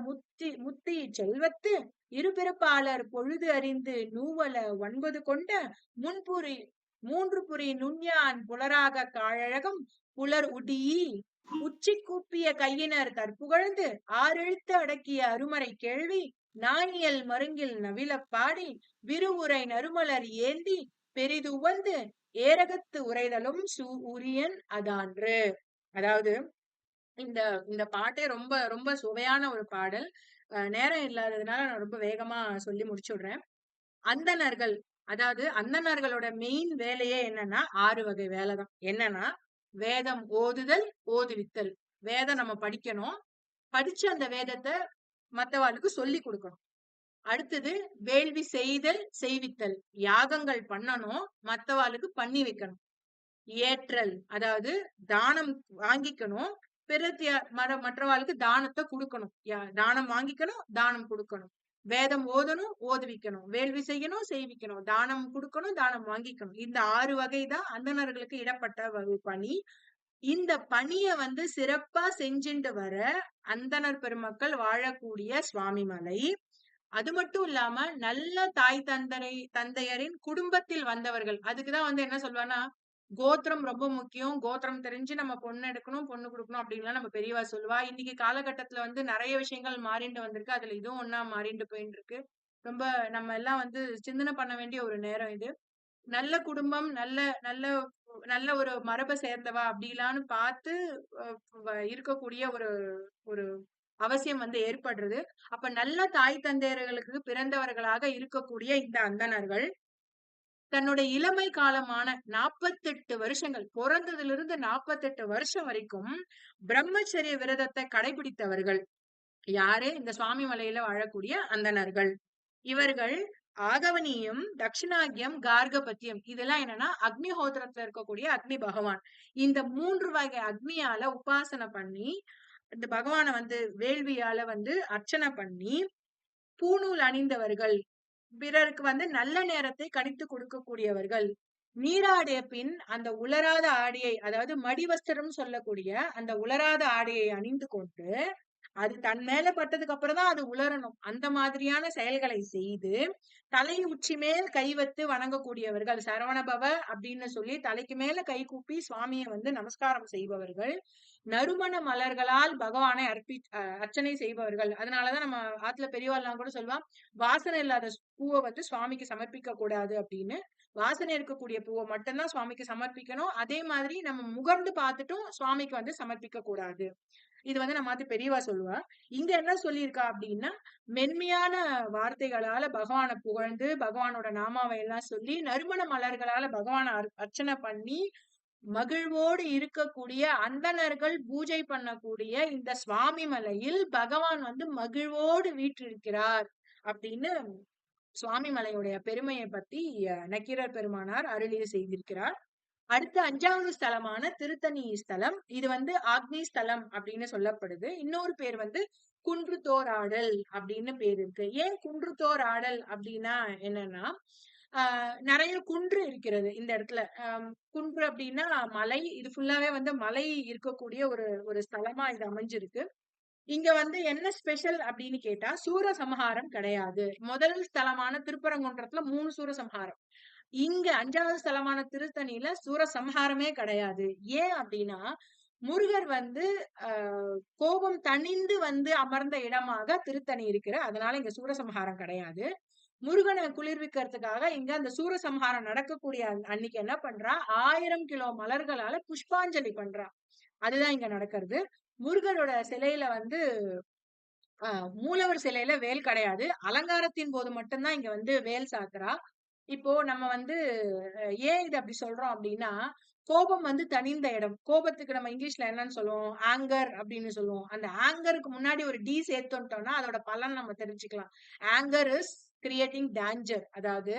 முத்தி செல்வத்து இருபிறப்பாளர் பொழுது அறிந்து நூவல 9 கொண்ட முன்புரி மூன்று புரி நுண்யான் புலராக காழழகம் புலர் உடியி உச்சி கூப்பிய கையினர் தற்புகழ்ந்து ஆறெழுத்து அடக்கிய அருமறை கேள்வி நாணியல் மருங்கில் நவிலப்பாடி விருவுரை நறுமலர் ஏந்தி பெரிது உவந்து ஏரகத்து உரைதலும் உரியன் அதான்று. அதாவது இந்த இந்த பாட்டே ரொம்ப ரொம்ப சுவையான ஒரு பாடல். நேரம் இல்லாததுனால நான் ரொம்ப வேகமா சொல்லி முடிச்சுடுறேன். அந்தணர்கள், அதாவது அந்தணர்களோட மெயின் வேலையே என்னன்னா 6 வகை வேலைதான். என்னன்னா, வேதம் ஓதுதல், ஓதுவித்தல். வேதம் நம்ம படிக்கணும், படிச்சு அந்த வேதத்தை மத்தவாளுக்கு சொல்லி கொடுக்கணும். அடுத்தது வேள்வி செய்தல் செய்வித்தல். யாகங்கள் பண்ணணும், மத்தவாளுக்கு பண்ணி வைக்கணும். ஏற்றல், அதாவது தானம் வாங்கிக்கணும், மற்றவாளுக்கு தானத்தை கொடுக்கணும். தானம் வாங்கிக்கணும், தானம் கொடுக்கணும். வேதம் ஓதணும், ஓதுவிக்கணும். வேள்வி செய்யணும், செய்விக்கணும். தானம் கொடுக்கணும், தானம் வாங்கிக்கணும். இந்த 6 வகைதான் அந்தணர்களுக்கு இடப்பட்ட பணி. இந்த பணிய சிறப்பா செஞ்சுட்டு வர அந்தணர் பெருமக்கள் வாழக்கூடிய சுவாமிமலை. அது மட்டும் இல்லாம நல்ல தாய் தந்தையரின் குடும்பத்தில் வந்தவர்கள். அதுக்குதான் என்ன சொல்லுவான்னா, கோத்திரம் ரொம்ப முக்கியம். கோத்திரம் தெரிஞ்சு நம்ம பொண்ணு எடுக்கணும், பொண்ணு கொடுக்கணும் அப்படின்லாம் நம்ம பெரியவா சொல்லுவா. இன்னைக்கு காலகட்டத்துல நிறைய விஷயங்கள் மாறிண்டு வந்திருக்கு. அதுல இதுவும் ஒண்ணா மாறிண்டு போயிட்டு இருக்கு. ரொம்ப நம்ம எல்லாம் சிந்தனை பண்ண வேண்டிய ஒரு நேரம் இது. நல்ல குடும்பம், நல்ல நல்ல நல்ல ஒரு மரபை சேர்ந்தவா அப்படிலான்னு பார்த்து இருக்கக்கூடிய ஒரு ஒரு அவசியம் ஏற்படுறது. அப்ப நல்ல தாய் தந்தையர்களுக்கு பிறந்தவர்களாக இருக்கக்கூடிய இந்த அந்தணர்கள் தன்னுடைய இளமை காலமான 48 வருஷங்கள், பிறந்ததிலிருந்து 48 வருஷம் வரைக்கும் பிரம்மச்சரிய விரதத்தை கடைபிடித்தவர்கள் யாரு? இந்த சுவாமி மலையில வாழக்கூடிய அந்தணர்கள். இவர்கள் ஆகவனியம், தட்சிணாகியம், கார்கபத்தியம் இதெல்லாம் என்னன்னா அக்னிஹோத்திரத்துல இருக்கக்கூடிய அக்னி பகவான். இந்த 3 வகை அக்னியால உபாசனை பண்ணி இந்த பகவான வேள்வியால அர்ச்சனை பண்ணி பூணூல் அணிந்தவர்கள், பிறருக்கு நல்ல நேரத்தை கணித்து கொடுக்கக்கூடியவர்கள். நீராடிய பின் அந்த உலராத ஆடையை, அதாவது மடிவஸ்திரம் சொல்லக்கூடிய அந்த உலராத ஆடையை அணிந்து கொண்டு அது தன் மேல பட்டதுக்கு அப்புறம் தான் அது உலரணும். அந்த மாதிரியான செயல்களை செய்து தலை உச்சி மேல் கை வைத்து வணங்கக்கூடியவர்கள். சரவணபவ அப்படின்னு சொல்லி தலைக்கு மேல கை கூப்பி சுவாமியை நமஸ்காரம் செய்பவர்கள். நறுமண மலர்களால் பகவானை அர்ச்சனை செய்பவர்கள். அதனாலதான் நம்ம ஆத்துல பெரியவாள்லாம் கூட சொல்லுவா, வாசனை இல்லாத பூவை சுவாமிக்கு சமர்ப்பிக்க கூடாது அப்படின்னு. வாசனை இருக்கக்கூடிய பூவை மட்டும்தான் சுவாமிக்கு சமர்ப்பிக்கணும். அதே மாதிரி நம்ம முகர்ந்து பார்த்துட்டும் சுவாமிக்கு சமர்ப்பிக்க கூடாது. இது நம்ம பெரியவா சொல்லுவா. இங்க என்ன சொல்லியிருக்கா அப்படின்னா, மென்மையான வார்த்தைகளால பகவானை புகழ்ந்து பகவானோட நாமாவை எல்லாம் சொல்லி நறுமண மலர்களால பகவானை அர்ச்சனை பண்ணி மகிழ்வோடு இருக்கக்கூடிய அந்தணர்கள் பூஜை பண்ணக்கூடிய இந்த சுவாமி மலையில் பகவான் மகிழ்வோடு வீற்றிருக்கிறார் அப்படின்னு சுவாமி மலையுடைய பெருமையை பத்தி நக்கீரர் பெருமானார் அருளிய செய்திருக்கிறார். அடுத்து 5வது ஸ்தலமான திருத்தணி ஸ்தலம். இது ஆக்னி ஸ்தலம் அப்படின்னு சொல்லப்படுது. இன்னொரு பேர் குன்றுதோராடல் அப்படின்னு பேர் இருக்கு. ஏன் குன்றுதோராடல் அப்படின்னா என்னன்னா, நிறைய குன்று இருக்கிறது இந்த இடத்துல. குன்று அப்படின்னா மலை. இது ஃபுல்லாவே மலை இருக்கக்கூடிய ஒரு ஸ்தலமா இது அமைஞ்சிருக்கு. இங்க என்ன ஸ்பெஷல் அப்படின்னு கேட்டா, சூரசம்ஹாரம் கிடையாது. முதல் ஸ்தலமான திருப்பரங்குன்றத்துல 3 சூரசம்ஹாரம். இங்க 5வது ஸ்தலமான திருத்தணியில சூரசம்ஹாரமே கிடையாது. ஏன் அப்படின்னா, முருகர் கோபம் தணிந்து அமர்ந்த இடமாக திருத்தணி இருக்கிற, அதனால இங்க சூரசம்ஹாரம் கிடையாது. முருகனை குளிர்விக்கிறதுக்காக இங்க அந்த சூரசம்ஹாரம் நடக்கக்கூடிய அன்னைக்கு என்ன பண்றா, 1000 கிலோ மலர்களால புஷ்பாஞ்சலி பண்றா. அதுதான் இங்க நடக்கிறது. முருகரோட சிலையில மூலவர் சிலையில வேல் கிடையாது. அலங்காரத்தின் போது மட்டும்தான் இங்க வேல் சாத்துறா. இப்போ நம்ம ஏன் இது அப்படி சொல்றோம் அப்படின்னா, கோபம் தணிந்த இடம். கோபத்துக்கு நம்ம இங்கிலீஷ்ல என்னன்னு சொல்லுவோம்? ஆங்கர் அப்படின்னு சொல்லுவோம். அந்த ஆங்கருக்கு முன்னாடி ஒரு டி சேர்த்துட்டோம்னா அதோட பலன் நம்ம தெரிஞ்சுக்கலாம். Anchor is creating danger. அதாவது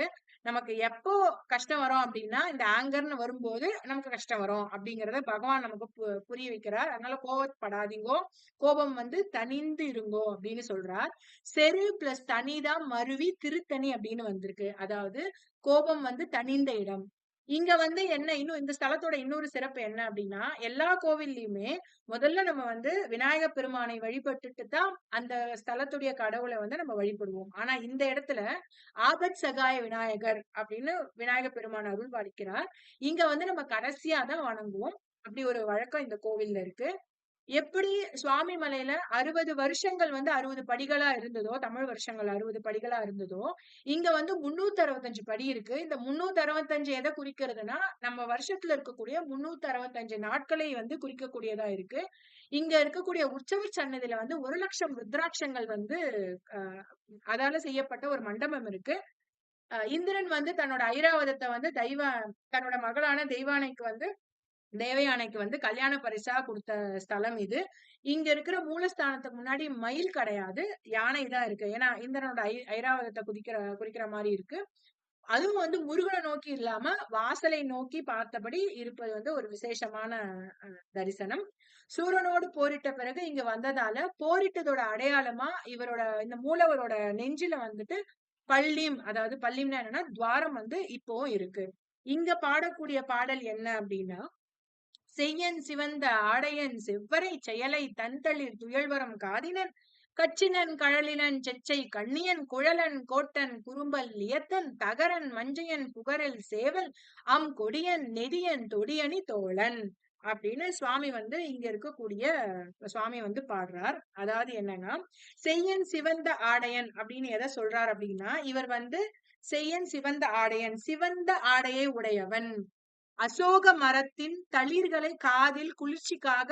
நமக்கு எப்போ கஷ்டம் வரும் அப்படின்னா, இந்த ஆங்கர்னு வரும்போது நமக்கு கஷ்டம் வரும் அப்படிங்கறத பகவான் நமக்கு புரிய வைக்கிறார். அதனால கோபப்படாதீங்கோ, கோபம் தணிந்து இருங்கோ அப்படின்னு சொல்றார். செரு பிளஸ் தனிதான் மருவி திருத்தணி அப்படின்னு வந்திருக்கு. அதாவது கோபம் தணிந்த இடம். இங்க என்ன இன்னும் இந்த ஸ்தலத்தோட இன்னொரு சிறப்பு என்ன அப்படின்னா, எல்லா கோவில்லையுமே முதல்ல நம்ம விநாயக பெருமானை வழிபட்டுட்டு தான் அந்த ஸ்தலத்துடைய கடவுளை நம்ம வழிபடுவோம். ஆனா இந்த இடத்துல ஆபத் சகாய விநாயகர் அப்படின்னு விநாயக பெருமான் அருள் பாலிக்கிறார். இங்க நம்ம கடைசியா தான் வணங்குவோம். அப்படி ஒரு வழக்கம் இந்த கோவில்ல இருக்கு. எப்படி சுவாமி மலையில 60 வருஷங்கள் 60 படிகளா இருந்ததோ, தமிழ் வருஷங்கள் 60 படிகளா இருந்ததோ, இங்க 365 படி இருக்கு. இந்த 365 எதை குறிக்கிறதுனா, நம்ம வருஷத்துல இருக்கக்கூடிய 365 நாட்களை குறிக்கக்கூடியதா இருக்கு. இங்க இருக்கக்கூடிய உற்சவர் சன்னதியில 1 லட்சம் ருத்ராட்சங்கள் அதால செய்யப்பட்ட ஒரு மண்டபம் இருக்கு. இந்திரன் தன்னோட ஐராவதத்தை தன்னோட மகளான தெய்வானைக்கு தேவயானைக்கு வந்து கல்யாண பரிசா கொடுத்த ஸ்தலம் இது. இங்க இருக்கிற மூலஸ்தானத்துக்கு முன்னாடி மயில் கிடையாது, யானை தான் இருக்கு. ஏன்னா இந்திரனோட ஐராவதத்தை குறிக்கிற மாதிரி இருக்கு. அதுவும் வந்து முருகனை நோக்கி இல்லாம வாசலை நோக்கி பார்த்தபடி இருப்பது வந்து ஒரு விசேஷமான தரிசனம். சூரனோடு போரிட்ட பிறகு இங்க வந்ததால போரிட்டதோட அடையாளமா இவரோட இந்த மூலவரோட நெஞ்சில வந்துட்டு பள்ளியும், அதாவது பள்ளிம்னா என்னன்னா துவாரம் வந்து இப்போ இருக்கு. இங்க பாடக்கூடிய பாடல் என்ன அப்படின்னா, செய்யன் சிவந்த ஆடையன் செவ்வரை செயலை தன்தளிர் துயல்வரம் காதினன் கச்சினன் கழலினன் செச்சை கண்ணியன் குழலன் கோட்டன் குறும்பல் லியத்தன் தகரன் மஞ்சையன் புகரில் சேவல் கொடியன் நெடியன் தொடியணி தோழன் அப்படின்னு சுவாமி வந்து இங்க இருக்கக்கூடிய சுவாமி வந்து பாடுறார். அதாவது என்னன்னா, செய்யன் சிவந்த ஆடையன் அப்படின்னு எதை சொல்றார் அப்படின்னா, இவர் வந்து செய்யன் சிவந்த ஆடையன், சிவந்த ஆடையை உடையவன், அசோக மரத்தின் தளிர்களை காதில் குளிர்ச்சிக்காக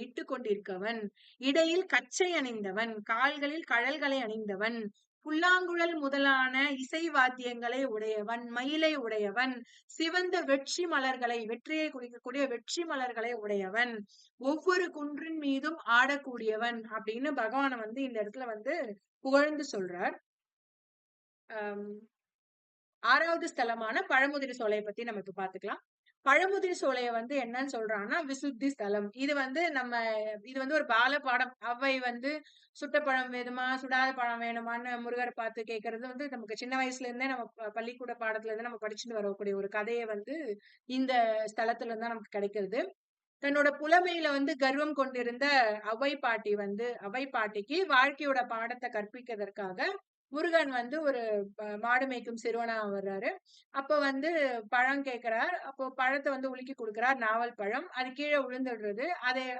இட்டு கொண்டிருக்கவன், இடையில் கச்சை அணிந்தவன், கால்களில் கழல்களை அணிந்தவன், புல்லாங்குழல் முதலான இசை வாத்தியங்களை உடையவன், மயிலை உடையவன், சிவந்த வெற்றி மலர்களை, வெற்றியை குறிக்கக்கூடிய வெற்றி மலர்களை உடையவன், ஒவ்வொரு குன்றின் மீதும் ஆடக்கூடியவன் அப்படின்னு பகவானை வந்து இந்த இடத்துல வந்து புகழ்ந்து சொல்றார். ஆஹ் 6வது ஸ்தலமான பழமுதிர் சோலையை பத்தி நம்ம இப்ப பாத்துக்கலாம். பழமுதிர் சோலையை வந்து என்னன்னு சொல்றாங்கன்னா விசுத்தி ஸ்தலம். இது வந்து ஒரு பால பாடம். அவ்வை வந்து சுட்ட பழம் வேணுமா சுடாத பழம் வேணுமான்னு முருகரை பார்த்து கேட்கறது வந்து நமக்கு சின்ன வயசுல இருந்தே நம்ம பள்ளிக்கூட பாடத்துல இருந்து நம்ம படிச்சுட்டு வரக்கூடிய ஒரு கதையை வந்து இந்த ஸ்தலத்துல இருந்தா நமக்கு கிடைக்கிறது. தன்னோட புலமையில வந்து கர்வம் கொண்டிருந்த அவ்வை பாட்டிக்கு வாழ்க்கையோட பாடத்தை கற்பிக்கிறதற்காக முருகன் வந்து ஒரு மாடு மேய்க்கும் சிறுவனா வர்றாரு. அப்ப வந்து பழம் கேட்கிறார். அப்போ பழத்தை வந்து உலுக்கி கொடுக்கிறார், நாவல் பழம். அது கீழே விழுந்துடுறது.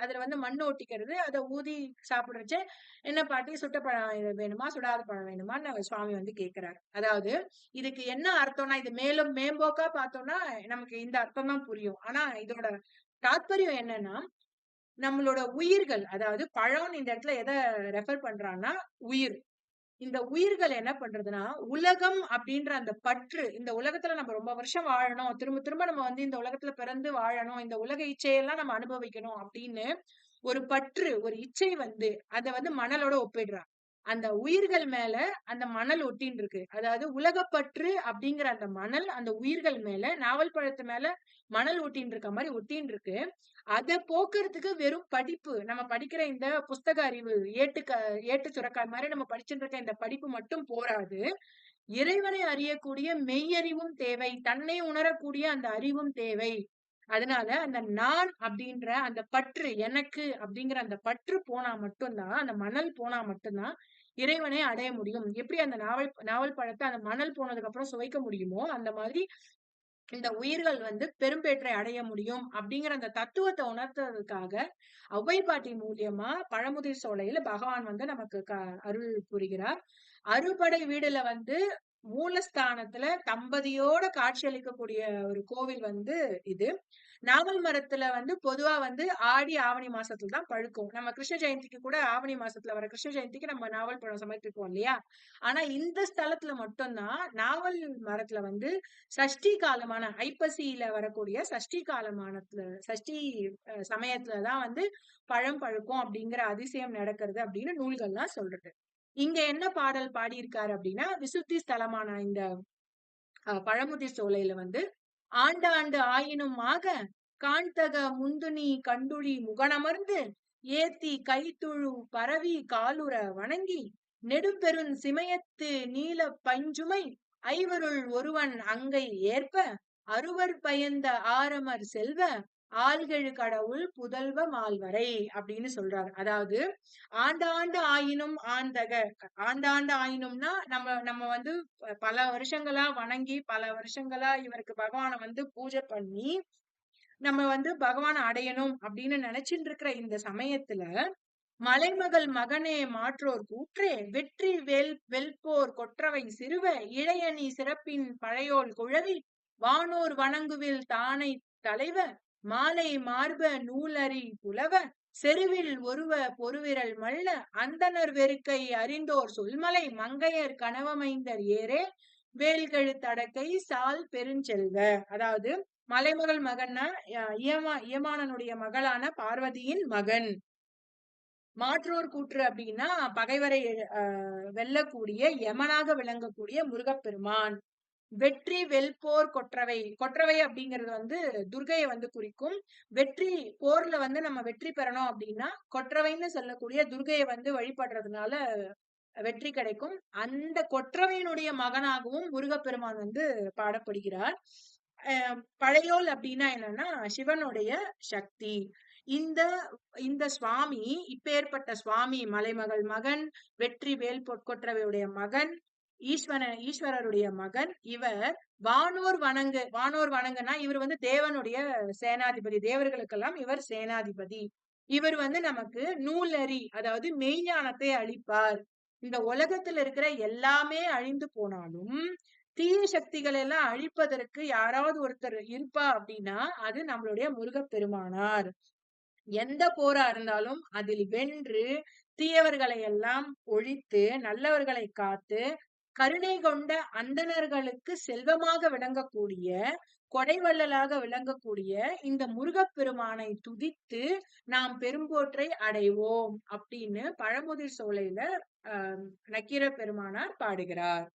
அதுல வந்து மண் ஒட்டிக்கிறது. அதை ஊதி சாப்பிடுறச்சு, என்ன பாட்டி சுட்ட பழம் வேணுமா சுடாத பழம் வேணுமான்னு சுவாமி வந்து கேட்கிறார். அதாவது இதுக்கு என்ன அர்த்தம்னா, இது மேலும் மேம்போக்கா பார்த்தோம்னா நமக்கு இந்த அர்த்தம் தான் புரியும். ஆனா இதோட தாத்பரியம் என்னன்னா, நம்மளோட உயிர்கள், அதாவது பழம் இந்த இடத்துல எதை ரெஃபர் பண்றான்னா உயிர். இந்த உயிர்கள் என்ன பண்றதுன்னா, உலகம் அப்படின்ற அந்த பற்று, இந்த உலகத்துல நம்ம ரொம்ப வருஷம் வாழணும், திரும்ப திரும்ப நம்ம வந்து இந்த உலகத்துல பிறந்து வாழணும், இந்த உலக இச்சையெல்லாம் நம்ம அனுபவிக்கணும் அப்படின்னு ஒரு பற்று, ஒரு இச்சை வந்து அத வந்து மணலோட ஒப்பிடுறான். அந்த உயிர்கள் மேல அந்த மணல் ஒட்டின்னு இருக்கு. அதாவது உலகப்பற்று அப்படிங்கிற அந்த மணல் அந்த உயிர்கள் மேல, நாவல் பழத்து மேல மணல் ஒட்டின்னு இருக்க மாதிரி ஒட்டின்னு இருக்கு. அத போக்குறதுக்கு வெறும் படிப்பு, நம்ம படிக்கிற இந்த புஸ்தக அறிவு, ஏட்டு சுரக்காய் மாதிரி நம்ம படிச்சுட்டு இருக்க இந்த படிப்பு மட்டும் போராது. இறைவனை அறியக்கூடிய மெய்யறிவும் தேவை, தன்னை உணரக்கூடிய அந்த அறிவும் தேவை. அதனால அந்த நான் அப்படின்ற அந்த பற்று, எனக்கு அப்படிங்கிற அந்த பற்று போனா மட்டும்தான், அந்த மணல் போனா மட்டும்தான் இறைவனை அடைய முடியும். எப்படி அந்த நாவல் பழத்தை அந்த மணல் போனதுக்கு அப்புறம் சுவைக்க முடியுமோ, அந்த மாதிரி இந்த உயிர்கள் வந்து பெரும்பேற்றை அடைய முடியும் அப்படிங்கிற அந்த தத்துவத்தை உணர்த்துறதுக்காக ஔவை பாட்டி மூலியமா பழமுதிர் சோலையில பகவான் வந்து நமக்கு அருள் புரிகிறார். அறுபடை வீடுல வந்து மூலஸ்தானத்துல தம்பதியோட காட்சி அளிக்கக்கூடிய ஒரு கோவில் வந்து இது. நாவல் மரத்துல வந்து பொதுவா வந்து ஆடி ஆவணி மாசத்துல தான் பழுக்கும். நம்ம கிருஷ்ண ஜெயந்திக்கு கூட ஆவணி மாசத்துல வர கிருஷ்ண ஜெயந்திக்கு நம்ம நாவல் பழம் சமர்ப்பிப்போம் இல்லையா? ஆனா இந்த ஸ்தலத்துல மட்டும்தான் நாவல் மரத்துல வந்து சஷ்டி காலமான ஐப்பசியில வரக்கூடிய சஷ்டி சமயத்துலதான் வந்து பழம் பழுக்கும் அப்படிங்கிற அதிசயம் நடக்கிறது அப்படின்னு நூல்கள்லாம் சொல்றது. இங்க என்ன பாடல் பாடியிருக்காரு அப்படின்னா, விசுத்தி ஸ்தலமான இந்த பழமுதிர் சோலையில வந்து ஆண்டாண்டு ஆயினும் ஆக காண்தக முந்துனி கண்டுழி முகனமர்ந்து ஏத்தி கைத்துழு பரவி காலுற வணங்கி நெடும்பெருஞ் சிமயத்து நீல பஞ்சுமை ஐவருள் ஒருவன் அங்கை ஏற்ப அறுவர் பயந்த ஆரமர் செல்வ ஆள்கெழு கடவுள் புதல்வ மால்வரை அப்படின்னு சொல்றாரு. அதாவது ஆண்டாண்டு ஆயினும் ஆண்டாண்டு ஆயினும்னா நம்ம நம்ம வந்து பல வருஷங்களா வணங்கி பல வருஷங்களா இவருக்கு பகவானை வந்து பூஜை பண்ணி நம்ம வந்து பகவானை அடையணும் அப்படின்னு நினைச்சிட்டு இருக்கிற இந்த சமயத்துல மலைமகள் மகனே மாற்றோர் கூற்றே வெற்றி வெல்போர் கொற்றவை சிறுவ இளையணி சிறப்பின் பழையோல் குழவி வானோர் வணங்குவில் தானை தலைவ மாலை மார்ப நூலறி புலவ செருவில் ஒருவ பொருவிரல் மல்ல அந்தனர் வெறுக்கை அறிந்தோர் சொல்மலை மங்கையர் கனவமைந்தர் ஏரே வேல் கழுத்தடக்கை சால் பெருஞ்செல்வ. அதாவது மலைமகள் மகன்னா இயமானனுடைய மகளான பார்வதியின் மகன். மாற்றோர் கூற்று அப்படின்னா பகைவரை வெல்லக்கூடிய யமனாக விளங்கக்கூடிய முருகப்பெருமான். வெற்றி வெல்போர் கொற்றவை. கொற்றவை அப்படிங்கிறது வந்து துர்கையை வந்து குறிக்கும். வெற்றி போர்ல வந்து நம்ம வெற்றி பெறணும் அப்படின்னா கொற்றவைன்னு சொல்லக்கூடிய துர்கையை வந்து வழிபடுறதுனால வெற்றி கிடைக்கும். அந்த கொற்றவையினுடைய மகனாகவும் முருகப்பெருமான் வந்து பாடப்படுகிறார். பழையோல் அப்படின்னா என்னன்னா சிவனுடைய சக்தி. இந்த இந்த சுவாமி, இப்பேற்பட்ட சுவாமி மலைமகள் மகன், வெற்றி வேல் பொற்கொற்றவையுடைய மகன், ஈஸ்வரருடைய மகன். இவர் வானோர் வணங்குனா இவர் வந்து தேவனுடைய சேனாதிபதி. தேவர்களுக்கெல்லாம் இவர் சேனாதிபதி. இவர் வந்து நமக்கு நூலறி, அதாவது மெய்ஞானத்தை அளிப்பார். இந்த உலகத்துல இருக்கிற எல்லாமே அழிந்து போனாலும் தீய சக்திகளை எல்லாம் அழிப்பதற்கு யாராவது ஒருத்தர் இருப்பா அப்படின்னா அது நம்மளுடைய முருகப்பெருமானார். எந்த போரா இருந்தாலும் அதில் வென்று தீயவர்களை எல்லாம் ஒழித்து நல்லவர்களை காத்து கருணை கொண்ட அந்தணர்களுக்கு செல்வமாக விளங்கக்கூடிய கொடைவள்ளலாக விளங்கக்கூடிய இந்த முருகப்பெருமானை துதித்து நாம் பெரும்போற்றை அடைவோம் அப்படின்னு பழமுதிர் சோலையில நக்கீர பெருமானார் பாடுகிறார்.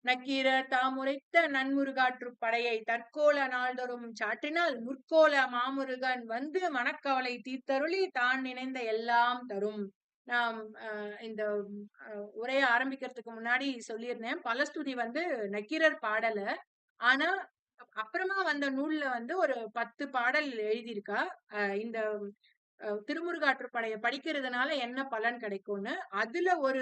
நக்கீர தாமுரைத்த நன்முருகாற்றுப் படையை தற்கோல நாள்தொறும் சாற்றினால் முற்கோல மாமுருகன் வந்து மனக்கவலை தீர்த்தருளி தான் நினைந்த எல்லாம் தரும். நாம் இந்த உரையை ஆரம்பிக்கிறதுக்கு முன்னாடி சொல்லியிருந்தேன், பலஸ்துதி வந்து நக்கீரர் பாடல. ஆனா அப்புறமா வந்த நூல்ல வந்து ஒரு 10 பாடல் எழுதியிருக்கா. இந்த திருமுருகாற்றுப்படையை படிக்கிறதுனால என்ன பலன் கிடைக்கும்னு அதுல ஒரு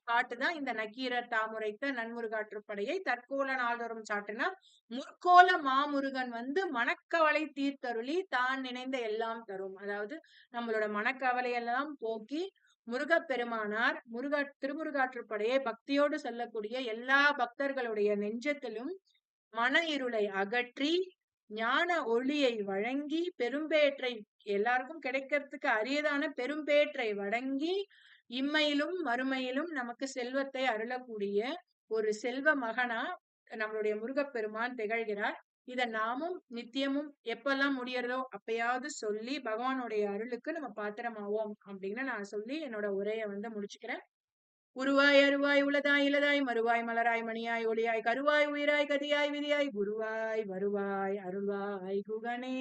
பாட்டுதான் இந்த நக்கீரர் தாமுரைத்த நன்முருகாற்றுப்படையை தற்கோல நாள்தோறும் சாட்டினா முற்கோல மாமுருகன் வந்து மனக்கவலை தீர்த்தருளி தான் நினைந்த எல்லாம் தரும். அதாவது நம்மளோட மனக்கவலை எல்லாம் போக்கி முருகப்பெருமானார் திருமுருகாற்றுப்படையை பக்தியோடு சொல்லக்கூடிய எல்லா பக்தர்களுடைய நெஞ்சத்திலும் மன இருளை அகற்றி ஞான ஒளியை வழங்கி பெரும்பேற்றை எல்லாருக்கும் கிடைக்கிறதுக்கு அரியதான பெரும்பேற்றை வழங்கி இம்மையிலும் மறுமையிலும் நமக்கு செல்வத்தை அருளக்கூடிய ஒரு செல்வ மகனா நம்மளுடைய முருகப்பெருமான் திகழ்கிறார். இத நாமும் நித்தியமும் எப்பெல்லாம் முடியறதோ அப்பயாவது சொல்லி பகவானுடைய அருளுக்கு நம்ம பாத்திரமாவோம் அப்படின்னு நான் சொல்லி என்னோட உரையை வந்து முடிச்சுக்கிறேன். உருவாய் அருவாய் உளதாய் இளதாய் மறுவாய் மலராய் மணியாய் ஒளியாய் கருவாய் உயிராய் கதியாய் விதியாய் குருவாய் வருவாய் அருள்வாய் குகனே.